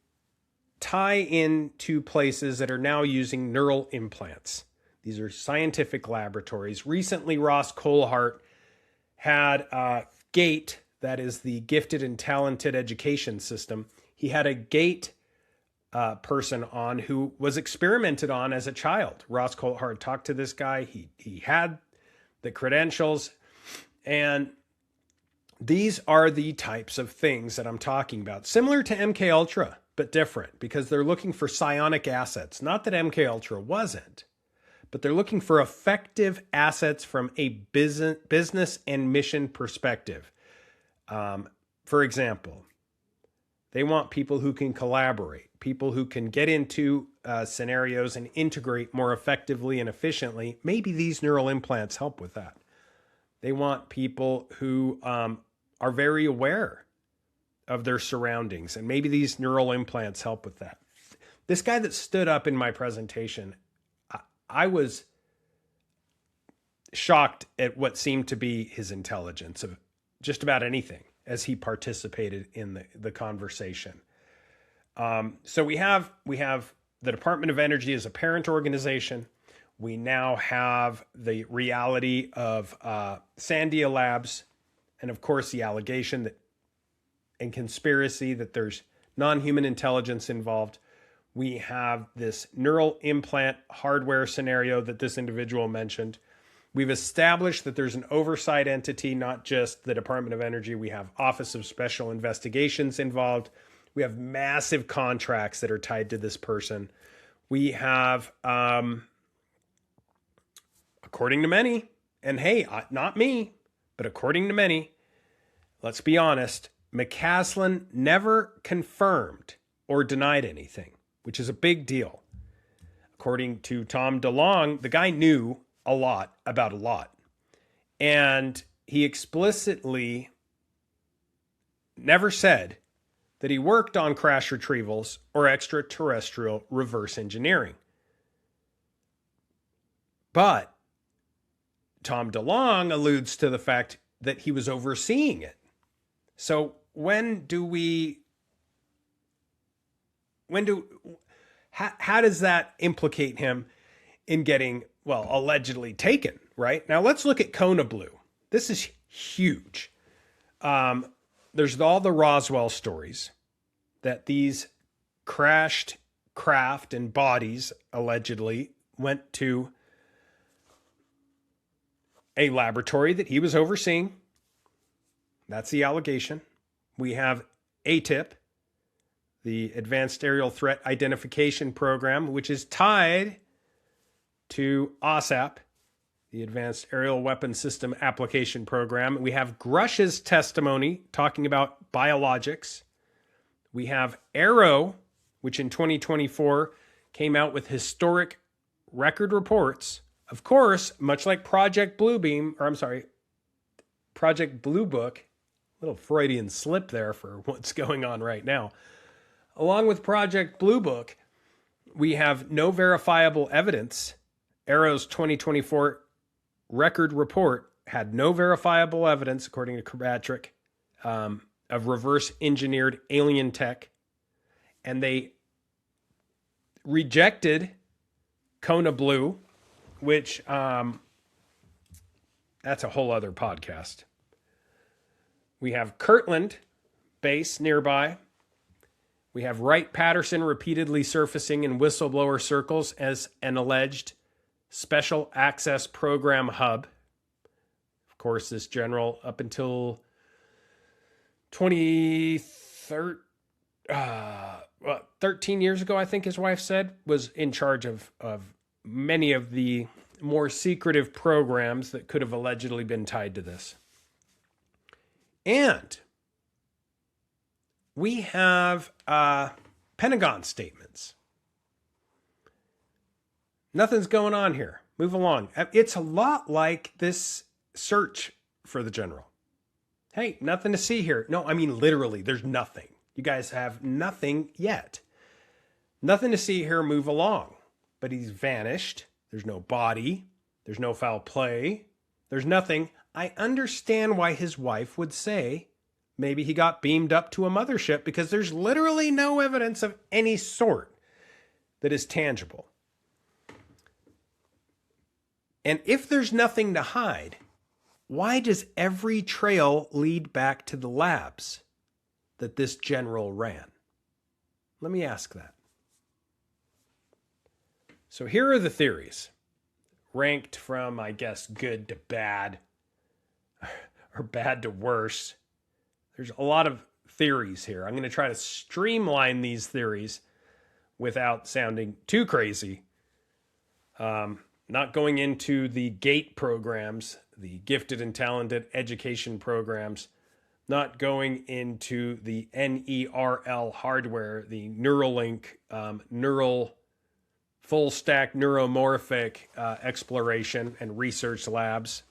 tie into places that are now using neural implants. These are scientific laboratories. Recently, Ross Coulthart had GATE, that is the Gifted and Talented Education System. He had a GATE person on who was experimented on as a child. Ross Coulthart talked to this guy. He had the credentials. And these are the types of things that I'm talking about. Similar to MK Ultra, but different, because they're looking for psionic assets. Not that MK Ultra wasn't, but they're looking for effective assets from a business and mission perspective. For example, they want people who can collaborate, people who can get into scenarios and integrate more effectively and efficiently. Maybe these neural implants help with that. They want people who are very aware of their surroundings, and maybe these neural implants help with that. This guy that stood up in my presentation, I was shocked at what seemed to be his intelligence of just about anything as he participated in the conversation. So we have the Department of Energy as a parent organization. We now have the reality of Sandia Labs, and of course the allegation that and conspiracy that there's non-human intelligence involved. We have this neural implant hardware scenario that this individual mentioned. We've established that there's an oversight entity, not just the Department of Energy. We have Office of Special Investigations involved. We have massive contracts that are tied to this person. We have, according to many, and hey, not me, but according to many, let's be honest, McCaslin never confirmed or denied anything, which is a big deal. According to Tom DeLonge, the guy knew a lot about a lot. And he explicitly never said that he worked on crash retrievals or extraterrestrial reverse engineering. But Tom DeLonge alludes to the fact that he was overseeing it. So how does that implicate him in getting, well, allegedly taken, right? Now let's look at Kona Blue. This is huge. There's all the Roswell stories that these crashed craft and bodies allegedly went to a laboratory that he was overseeing. That's the allegation. We have ATIP, the Advanced Aerial Threat Identification Program, which is tied to OSAP the Advanced Aerial Weapon System Application Program. We have Grush's testimony talking about biologics. We have Arrow, which in 2024 came out with historic record reports. Of course, much like Project Blue Book, little Freudian slip there for what's going on right now. Along with Project Blue Book, we have no verifiable evidence. Arrow's 2024 record report had no verifiable evidence, according to Kirkpatrick, of reverse engineered alien tech. And they rejected Kona Blue, which that's a whole other podcast. We have Kirtland base nearby. We have Wright-Patterson repeatedly surfacing in whistleblower circles as an alleged special access program hub. Of course, this general, up until 13 years ago, I think his wife said, was in charge of many of the more secretive programs that could have allegedly been tied to this. And we have Pentagon statements. Nothing's going on here. Move along. It's a lot like this search for the general. Hey, nothing to see here. No, I mean, literally, there's nothing. You guys have nothing yet. Nothing to see here. Move along. But he's vanished. There's no body. There's no foul play. There's nothing. I understand why his wife would say maybe he got beamed up to a mothership, because there's literally no evidence of any sort that is tangible. And if there's nothing to hide, why does every trail lead back to the labs that this general ran? Let me ask that. So here are the theories, ranked from, I guess, good to bad, or bad to worse. There's a lot of theories here. I'm going to try to streamline these theories without sounding too crazy. Not going into the GATE programs, the Gifted and Talented Education programs, not going into the NERL hardware, the Neuralink, neural full stack neuromorphic exploration and research labs.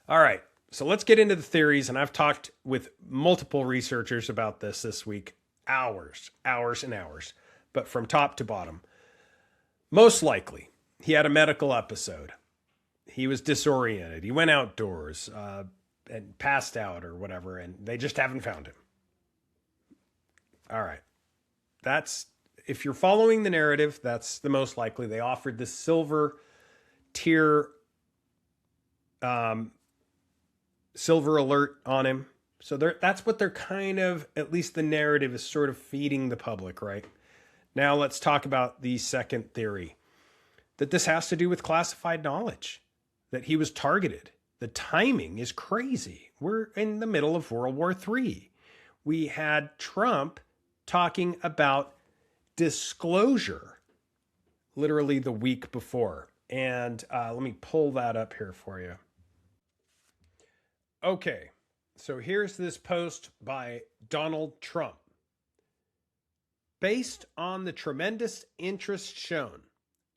All right, so let's get into the theories. And I've talked with multiple researchers about this week, hours and hours, but from top to bottom. Most likely, he had a medical episode. He was disoriented. He went outdoors and passed out or whatever, and they just haven't found him. All right. If you're following the narrative, that's the most likely. They offered this silver tier, silver alert on him. So that's what they're kind of, at least the narrative is sort of feeding the public, right? Now let's talk about the second theory, that this has to do with classified knowledge, that he was targeted. The timing is crazy. We're in the middle of World War III. We had Trump talking about disclosure literally the week before. And let me pull that up here for you. Okay, so here's this post by Donald Trump. Based on the tremendous interest shown,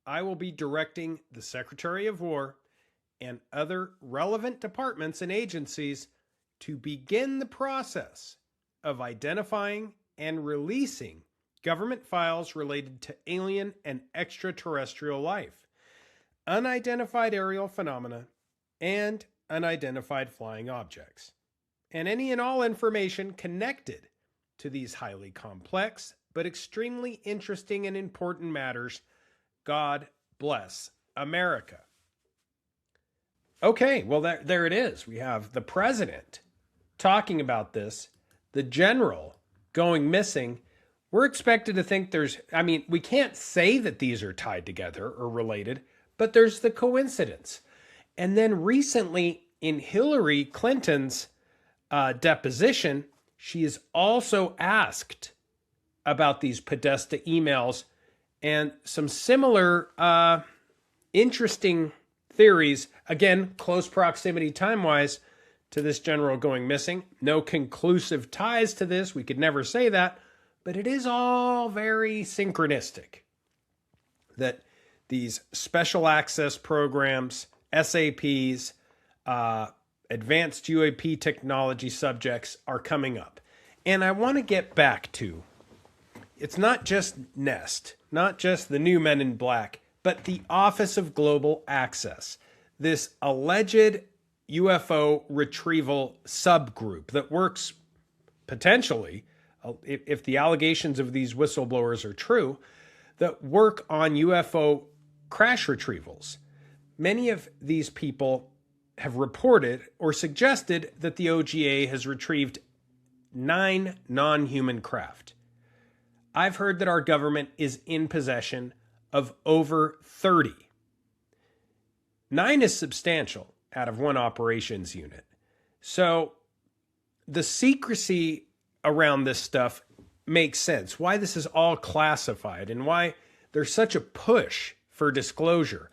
I will be directing the Secretary of War and other relevant departments and agencies to begin the process of identifying and releasing government files related to alien and extraterrestrial life, unidentified aerial phenomena, and unidentified flying objects, and any and all information connected to these highly complex but extremely interesting and important matters. God bless America. Okay, well, there it is. We have the president talking about this, the general going missing. We're expected to think we can't say that these are tied together or related, but there's the coincidence. And then recently in Hillary Clinton's deposition, she is also asked about these Podesta emails and some similar interesting theories. Again, close proximity time-wise to this general going missing. No conclusive ties to this. We could never say that. But it is all very synchronistic that these special access programs, SAPs, advanced UAP technology subjects are coming up. And I want to get back to, it's not just NEST, not just the new Men in Black, but the Office of Global Access, this alleged UFO retrieval subgroup that works potentially, if the allegations of these whistleblowers are true, that work on UFO crash retrievals. Many of these people have reported or suggested that the OGA has retrieved 9 non-human craft. I've heard that our government is in possession of over 30. 9 is substantial out of one operations unit. So the secrecy around this stuff makes sense. Why this is all classified and why there's such a push for disclosure.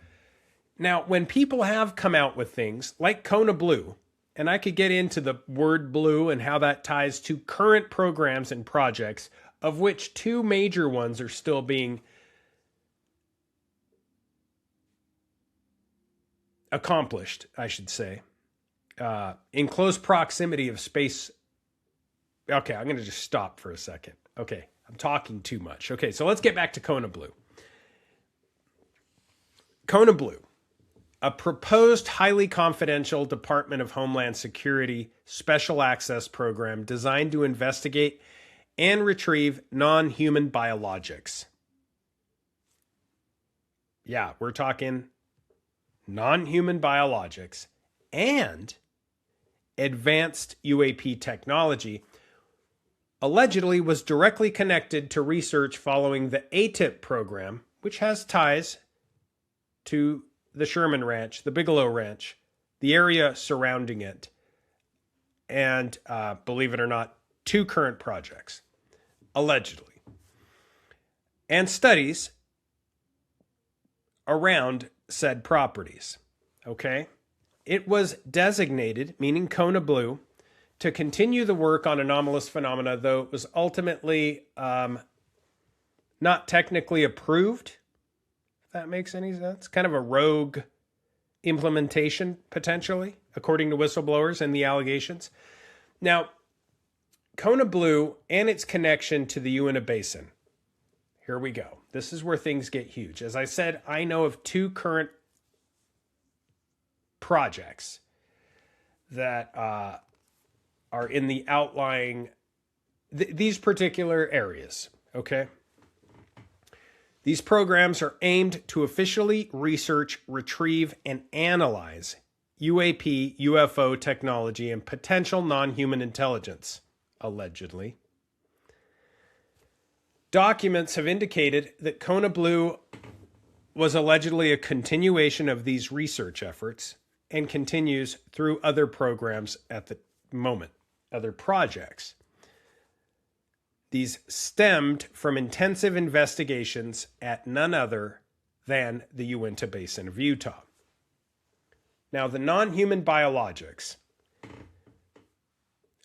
Now, when people have come out with things like Kona Blue, and I could get into the word blue and how that ties to current programs and projects, of which 2 major ones are still being accomplished, I should say, in close proximity of space. Okay, I'm going to just stop for a second. Okay, I'm talking too much. Okay, so let's get back to Kona Blue. Kona Blue, a proposed highly confidential Department of Homeland Security special access program designed to investigate and retrieve non-human biologics. Yeah, we're talking non-human biologics and advanced UAP technology, allegedly was directly connected to research following the ATIP program, which has ties to the Sherman Ranch, the Bigelow Ranch, the area surrounding it, and believe it or not, 2 current projects, allegedly, and studies around said properties. Okay? It was designated, meaning Kona Blue, to continue the work on anomalous phenomena, though it was ultimately not technically approved. If that makes any sense. Kind of a rogue implementation, potentially, according to whistleblowers and the allegations. Now, Kona Blue and its connection to the Uinta Basin. Here we go. This is where things get huge. As I said, I know of 2 current projects that are in the outlying, these particular areas, okay? These programs are aimed to officially research, retrieve, and analyze UAP, UFO technology, and potential non-human intelligence, allegedly. Documents have indicated that Kona Blue was allegedly a continuation of these research efforts and continues through other programs at the moment, other projects. These stemmed from intensive investigations at none other than the Uinta Basin of Utah. Now, the non-human biologics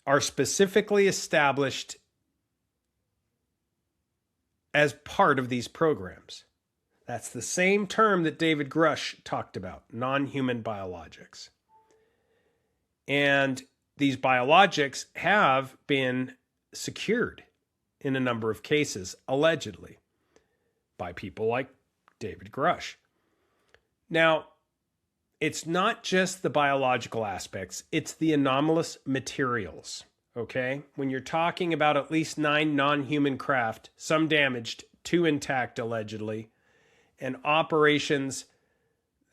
are specifically established as part of these programs. That's the same term that David Grush talked about, non-human biologics. And these biologics have been secured in a number of cases, allegedly, by people like David Grush. Now, it's not just the biological aspects, it's the anomalous materials, okay? When you're talking about at least 9 non-human craft, some damaged, 2 intact, allegedly, and operations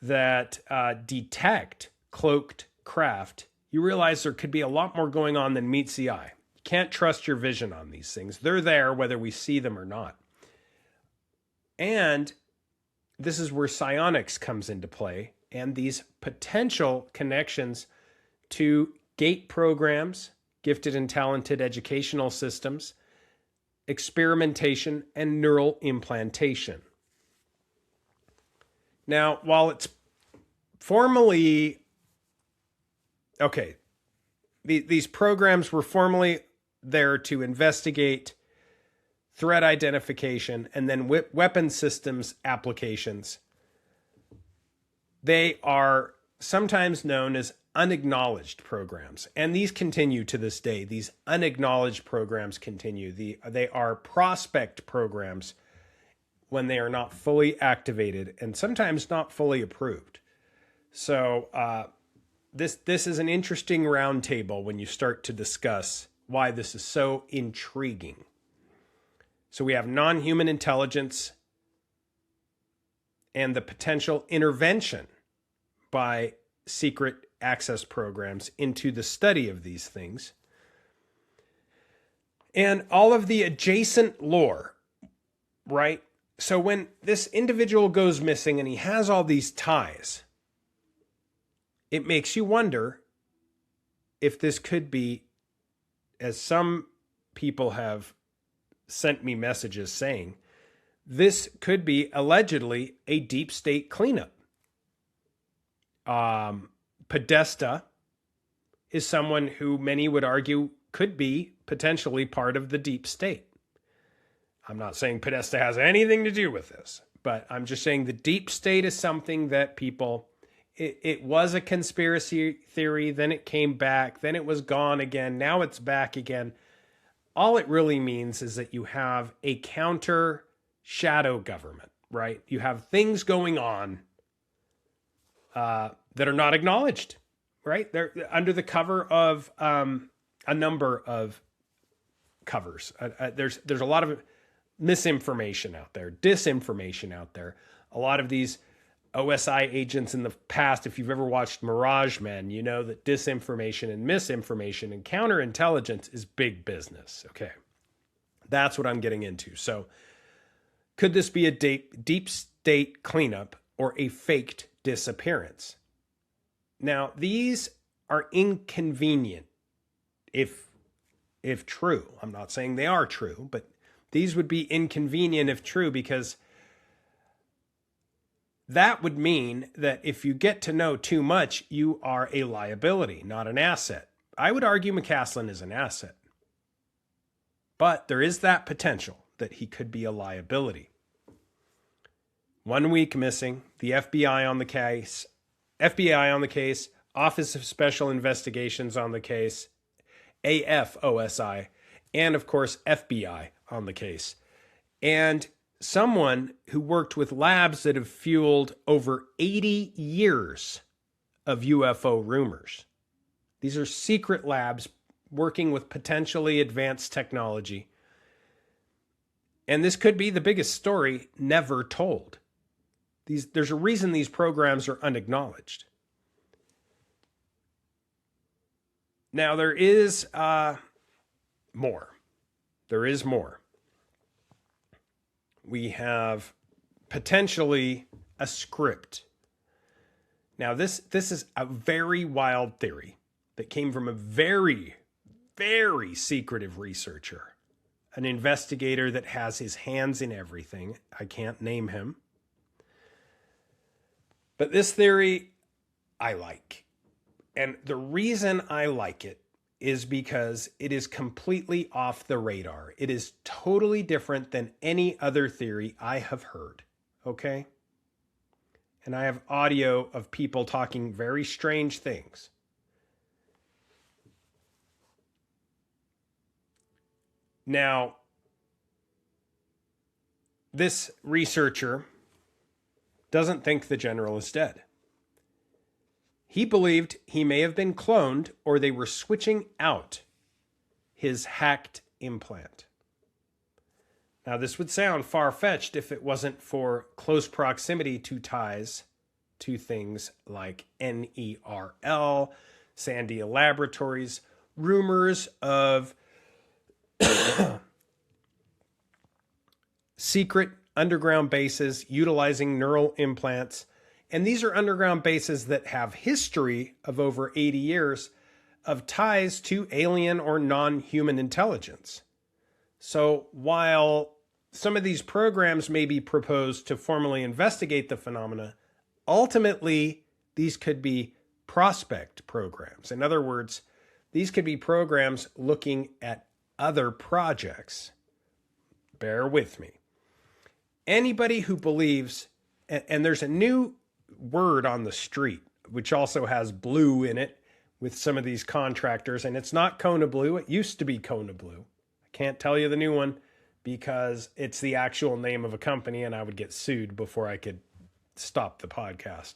that detect cloaked craft, you realize there could be a lot more going on than meets the eye. You can't trust your vision on these things. They're there whether we see them or not. And this is where psionics comes into play, and these potential connections to GATE programs, gifted and talented educational systems, experimentation, and neural implantation. Now, while it's formally, okay, these programs were formally there to investigate threat identification and then weapon systems applications. They are sometimes known as unacknowledged programs, and these continue to this day. These unacknowledged programs continue. They are prospect programs when they are not fully activated and sometimes not fully approved. So this is an interesting roundtable when you start to discuss why this is so intriguing. So we have non-human intelligence and the potential intervention by secret access programs into the study of these things. And all of the adjacent lore, right? So when this individual goes missing and he has all these ties, it makes you wonder if this could be, as some people have sent me messages saying, this could be allegedly a deep state cleanup. Podesta is someone who many would argue could be potentially part of the deep state. I'm not saying Podesta has anything to do with this, but I'm just saying the deep state is something that people, it was a conspiracy theory, then it came back, then it was gone again, now it's back again. All it really means is that you have a counter shadow government, right? You have things going on that are not acknowledged, right? They're under the cover of a number of covers. There's a lot of misinformation out there, disinformation out there. A lot of these OSI agents in the past, if you've ever watched Mirage Men, you know that disinformation and misinformation and counterintelligence is big business. Okay. That's what I'm getting into. So could this be a deep state cleanup or a faked disappearance? Now, these are inconvenient if true. I'm not saying they are true, but these would be inconvenient if true, because that would mean that if you get to know too much, you are a liability, not an asset. I would argue McCaslin is an asset, but there is that potential that he could be a liability. 1 week missing, the FBI on the case, Office of Special Investigations on the case, AFOSI, and of course FBI on the case. And someone who worked with labs that have fueled over 80 years of UFO rumors. These are secret labs working with potentially advanced technology. And this could be the biggest story never told. There's a reason these programs are unacknowledged. Now, there is more. There is more. We have potentially a script. Now, this is a very wild theory that came from a very, very secretive researcher, an investigator that has his hands in everything. I can't name him. But this theory I like. And the reason I like it is because it is completely off the radar. It is totally different than any other theory I have heard. Okay? And I have audio of people talking very strange things. Now, this researcher doesn't think the general is dead. He believed he may have been cloned or they were switching out his hacked implant. Now, this would sound far-fetched if it wasn't for close proximity to ties to things like NERL, Sandia Laboratories, rumors of secret underground bases utilizing neural implants. And these are underground bases that have history of over 80 years of ties to alien or non-human intelligence. So while some of these programs may be proposed to formally investigate the phenomena, ultimately these could be prospect programs. In other words, these could be programs looking at other projects. Bear with me. Anybody who believes, and there's a new word on the street, which also has blue in it with some of these contractors, and it's not Kona Blue. It used to be Kona Blue. I can't tell you the new one because it's the actual name of a company and I would get sued before I could stop the podcast.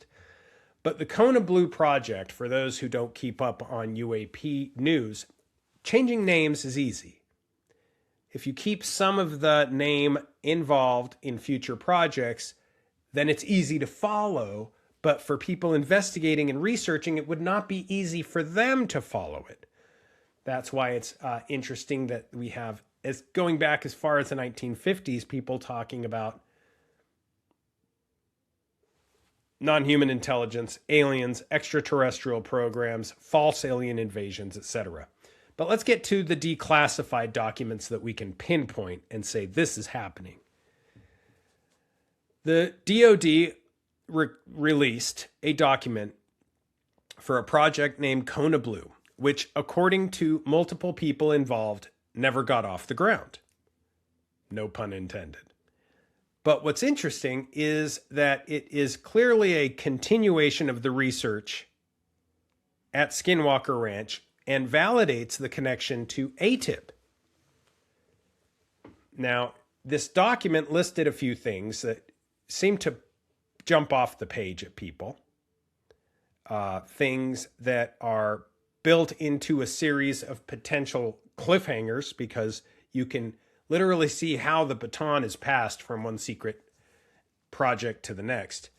But the Kona Blue project, for those who don't keep up on UAP news, changing names is easy. If you keep some of the name involved in future projects, then it's easy to follow. But for people investigating and researching, it would not be easy for them to follow it. That's why it's interesting that we have, as going back as far as the 1950s, people talking about non-human intelligence, aliens, extraterrestrial programs, false alien invasions, etc. But let's get to the declassified documents that we can pinpoint and say this is happening. The DoD released a document for a project named Kona Blue, which, according to multiple people involved, never got off the ground. No pun intended. But what's interesting is that it is clearly a continuation of the research at Skinwalker Ranch and validates the connection to ATIP. Now, this document listed a few things that seem to jump off the page at people. Things that are built into a series of potential cliffhangers because you can literally see how the baton is passed from one secret project to the next.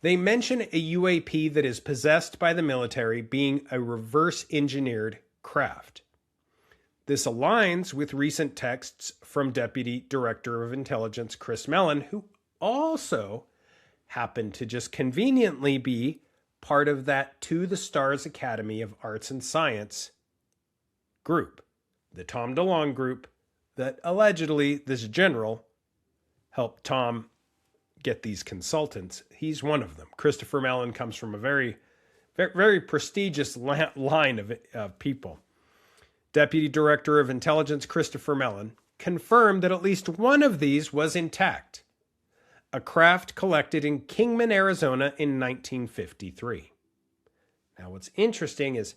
They mention a UAP that is possessed by the military being a reverse engineered craft. This aligns with recent texts from Deputy Director of Intelligence Chris Mellon, who also happened to just conveniently be part of that To the Stars Academy of Arts and Science group, the Tom DeLonge group, that allegedly this general helped Tom get these consultants. He's one of them. Christopher Mellon comes from a very, very prestigious line of people. Deputy Director of Intelligence Christopher Mellon confirmed that at least one of these was intact, a craft collected in Kingman, Arizona in 1953. Now what's interesting is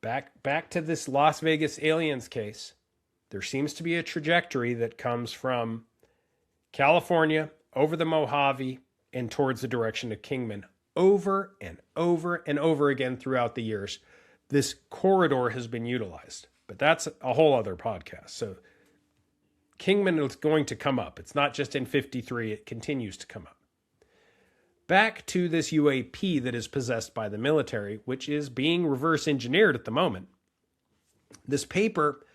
back to this Las Vegas aliens case, there seems to be a trajectory that comes from California over the Mojave and towards the direction of Kingman over and over and over again throughout the years. This corridor has been utilized, but that's a whole other podcast. So Kingman is going to come up. It's not just in 53, it continues to come up. Back to this UAP that is possessed by the military, which is being reverse engineered at the moment. This paper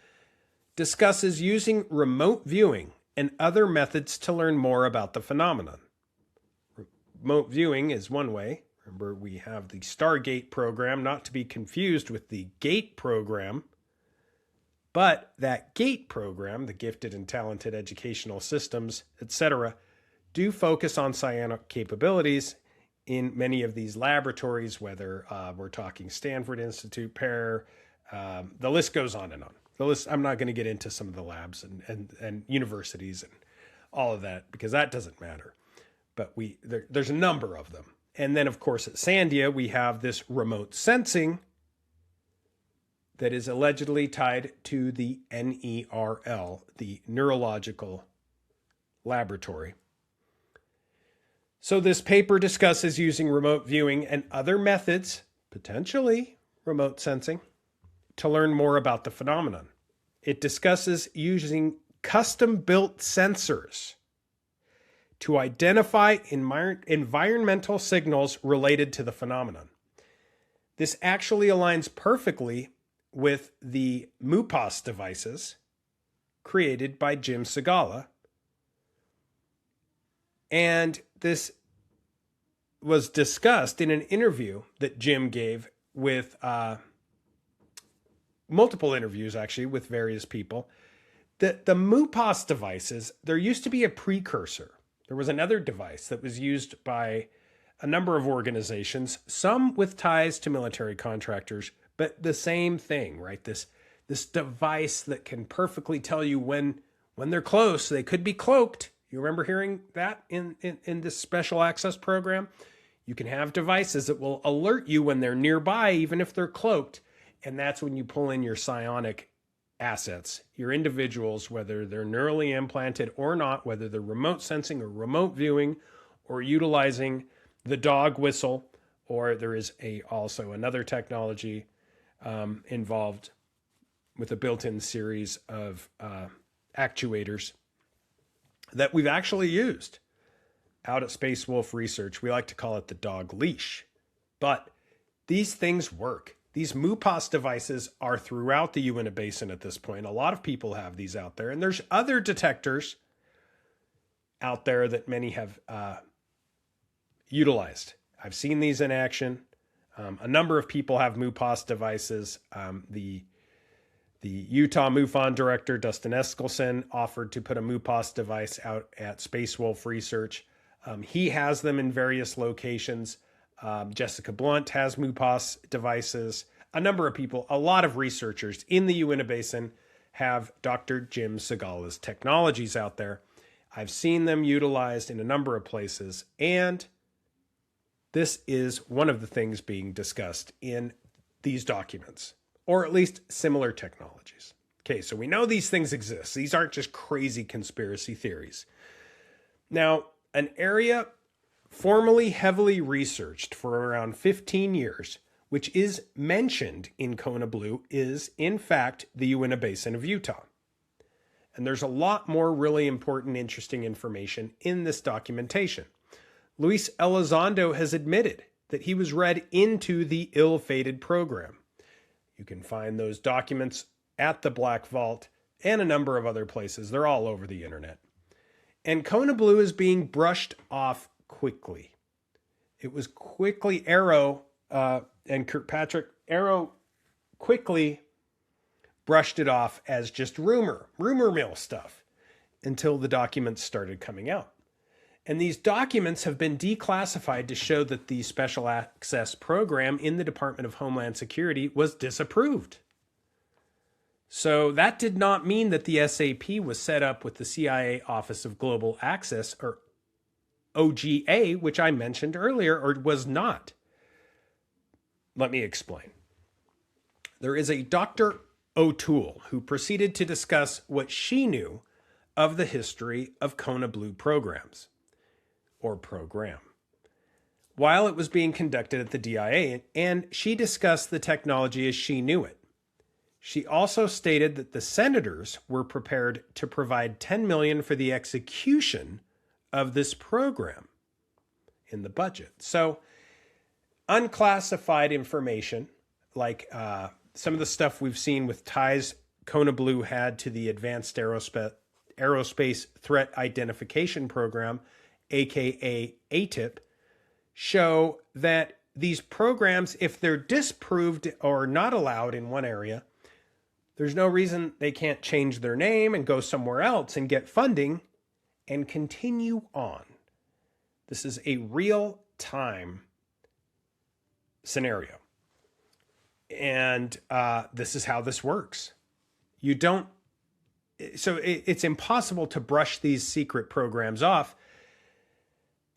discusses using remote viewing and other methods to learn more about the phenomenon. Remote viewing is one way. Remember, we have the Stargate program, not to be confused with the GATE program. But that GATE program, the Gifted and Talented Educational Systems, etc., do focus on psionic capabilities in many of these laboratories, whether we're talking Stanford Institute, Pear, the list goes on and on. I'm not going to get into some of the labs and universities and all of that because that doesn't matter. But there's a number of them. And then, of course, at Sandia, we have this remote sensing that is allegedly tied to the NERL, the Neurological Laboratory. So this paper discusses using remote viewing and other methods, potentially remote sensing, to learn more about the phenomenon. It discusses using custom-built sensors to identify environmental signals related to the phenomenon. This actually aligns perfectly with the MUPOS devices created by Jim Segala. And this was discussed in an interview that Jim gave with multiple interviews, actually, with various people. The MUPOS devices, there used to be a precursor. There was another device that was used by a number of organizations, some with ties to military contractors, but the same thing, right? This device that can perfectly tell you when they're close. They could be cloaked. You remember hearing that in this special access program? You can have devices that will alert you when they're nearby, even if they're cloaked. And that's when you pull in your psionic assets, your individuals, whether they're neurally implanted or not, whether they're remote sensing or remote viewing or utilizing the dog whistle, or there is also another technology involved with a built-in series of actuators that we've actually used out at Space Wolf Research. We like to call it the dog leash. But these things work. These MUPOS devices are throughout the Uinta Basin at this point. A lot of people have these out there. And there's other detectors out there that many have utilized. I've seen these in action. A number of people have MUPOS devices. The Utah MUFON director, Dustin Eskelsen, offered to put a MUPOS device out at Space Wolf Research. He has them in various locations. Jessica Blunt has MUPOS devices. A number of people, a lot of researchers in the Uinta Basin have Dr. Jim Segala's technologies out there. I've seen them utilized in a number of places, and this is one of the things being discussed in these documents, or at least similar technologies. Okay, so we know these things exist. These aren't just crazy conspiracy theories. Now, an area formerly heavily researched for around 15 years, which is mentioned in Kona Blue, is in fact the Uinta Basin of Utah. And there's a lot more really important, interesting information in this documentation. Luis Elizondo has admitted that he was read into the ill-fated program. You can find those documents at the Black Vault and a number of other places. They're all over the internet. And Kona Blue is being brushed off quickly. It was quickly Arrow and Kirkpatrick Arrow quickly brushed it off as just rumor mill stuff until the documents started coming out. And these documents have been declassified to show that the special access program in the Department of Homeland Security was disapproved. So that did not mean that the SAP was set up with the CIA Office of Global Access, or OGA, which I mentioned earlier, or was not. Let me explain. There is a Dr. O'Toole who proceeded to discuss what she knew of the history of Kona Blue programs, or program, while it was being conducted at the DIA, and she discussed the technology as she knew it. She also stated that the senators were prepared to provide $10 million for the execution of this program in the budget. So unclassified information, like some of the stuff we've seen with ties Kona Blue had to the Advanced Aerospace Threat Identification Program, aka ATIP, show that these programs, if they're disproved or not allowed in one area, there's no reason they can't change their name and go somewhere else and get funding and continue on. This is a real-time scenario. And this is how this works. It's impossible to brush these secret programs off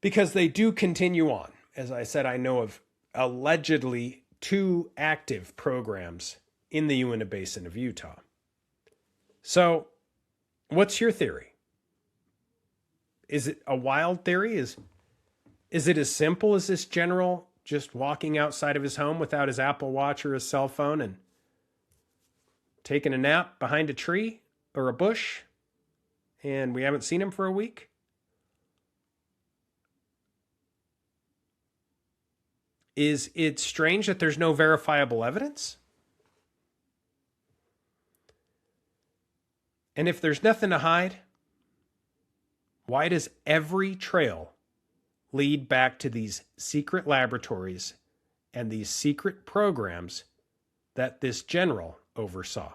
because they do continue on. As I said, I know of allegedly 2 active programs in the Uinta Basin of Utah. So, what's your theory? Is it a wild theory? Is it as simple as this general just walking outside of his home without his Apple Watch or his cell phone and taking a nap behind a tree or a bush, and we haven't seen him for a week? Is it strange that there's no verifiable evidence? And if there's nothing to hide, why does every trail lead back to these secret laboratories and these secret programs that this general oversaw?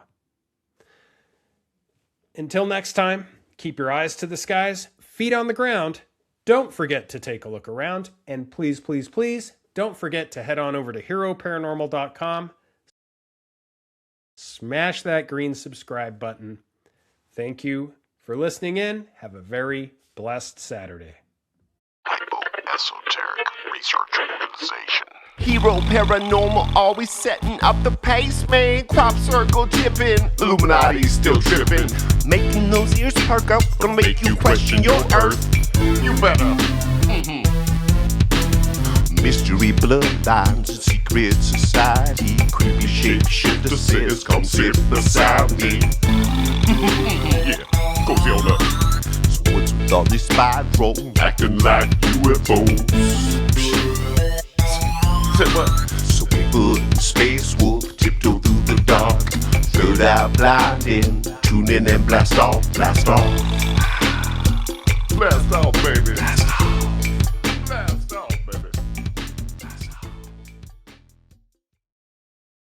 Until next time, keep your eyes to the skies, feet on the ground, Don't forget to take a look around, and please, please, please, don't forget to head on over to heroparanormal.com. Smash that green subscribe button. Thank you for listening in. Have a very blessed Saturday. Hypo-Esoteric Research Organization. Hero Paranormal always setting up the pace, man. Crop circle tipping, Illuminati still tripping. Making those ears perk up, gonna make you question your earth. You better. Mystery bloodlines and secret society. Creepy shapeshifter says, come sit beside me. Yeah, cozy on up. So what's with all this spiral? Acting like UFOs. Say what? So Bigfoot and Space Wolf tiptoe through the dark. Third eye blinding, tune in and blast off, blast off. Blast off, baby. Blast off.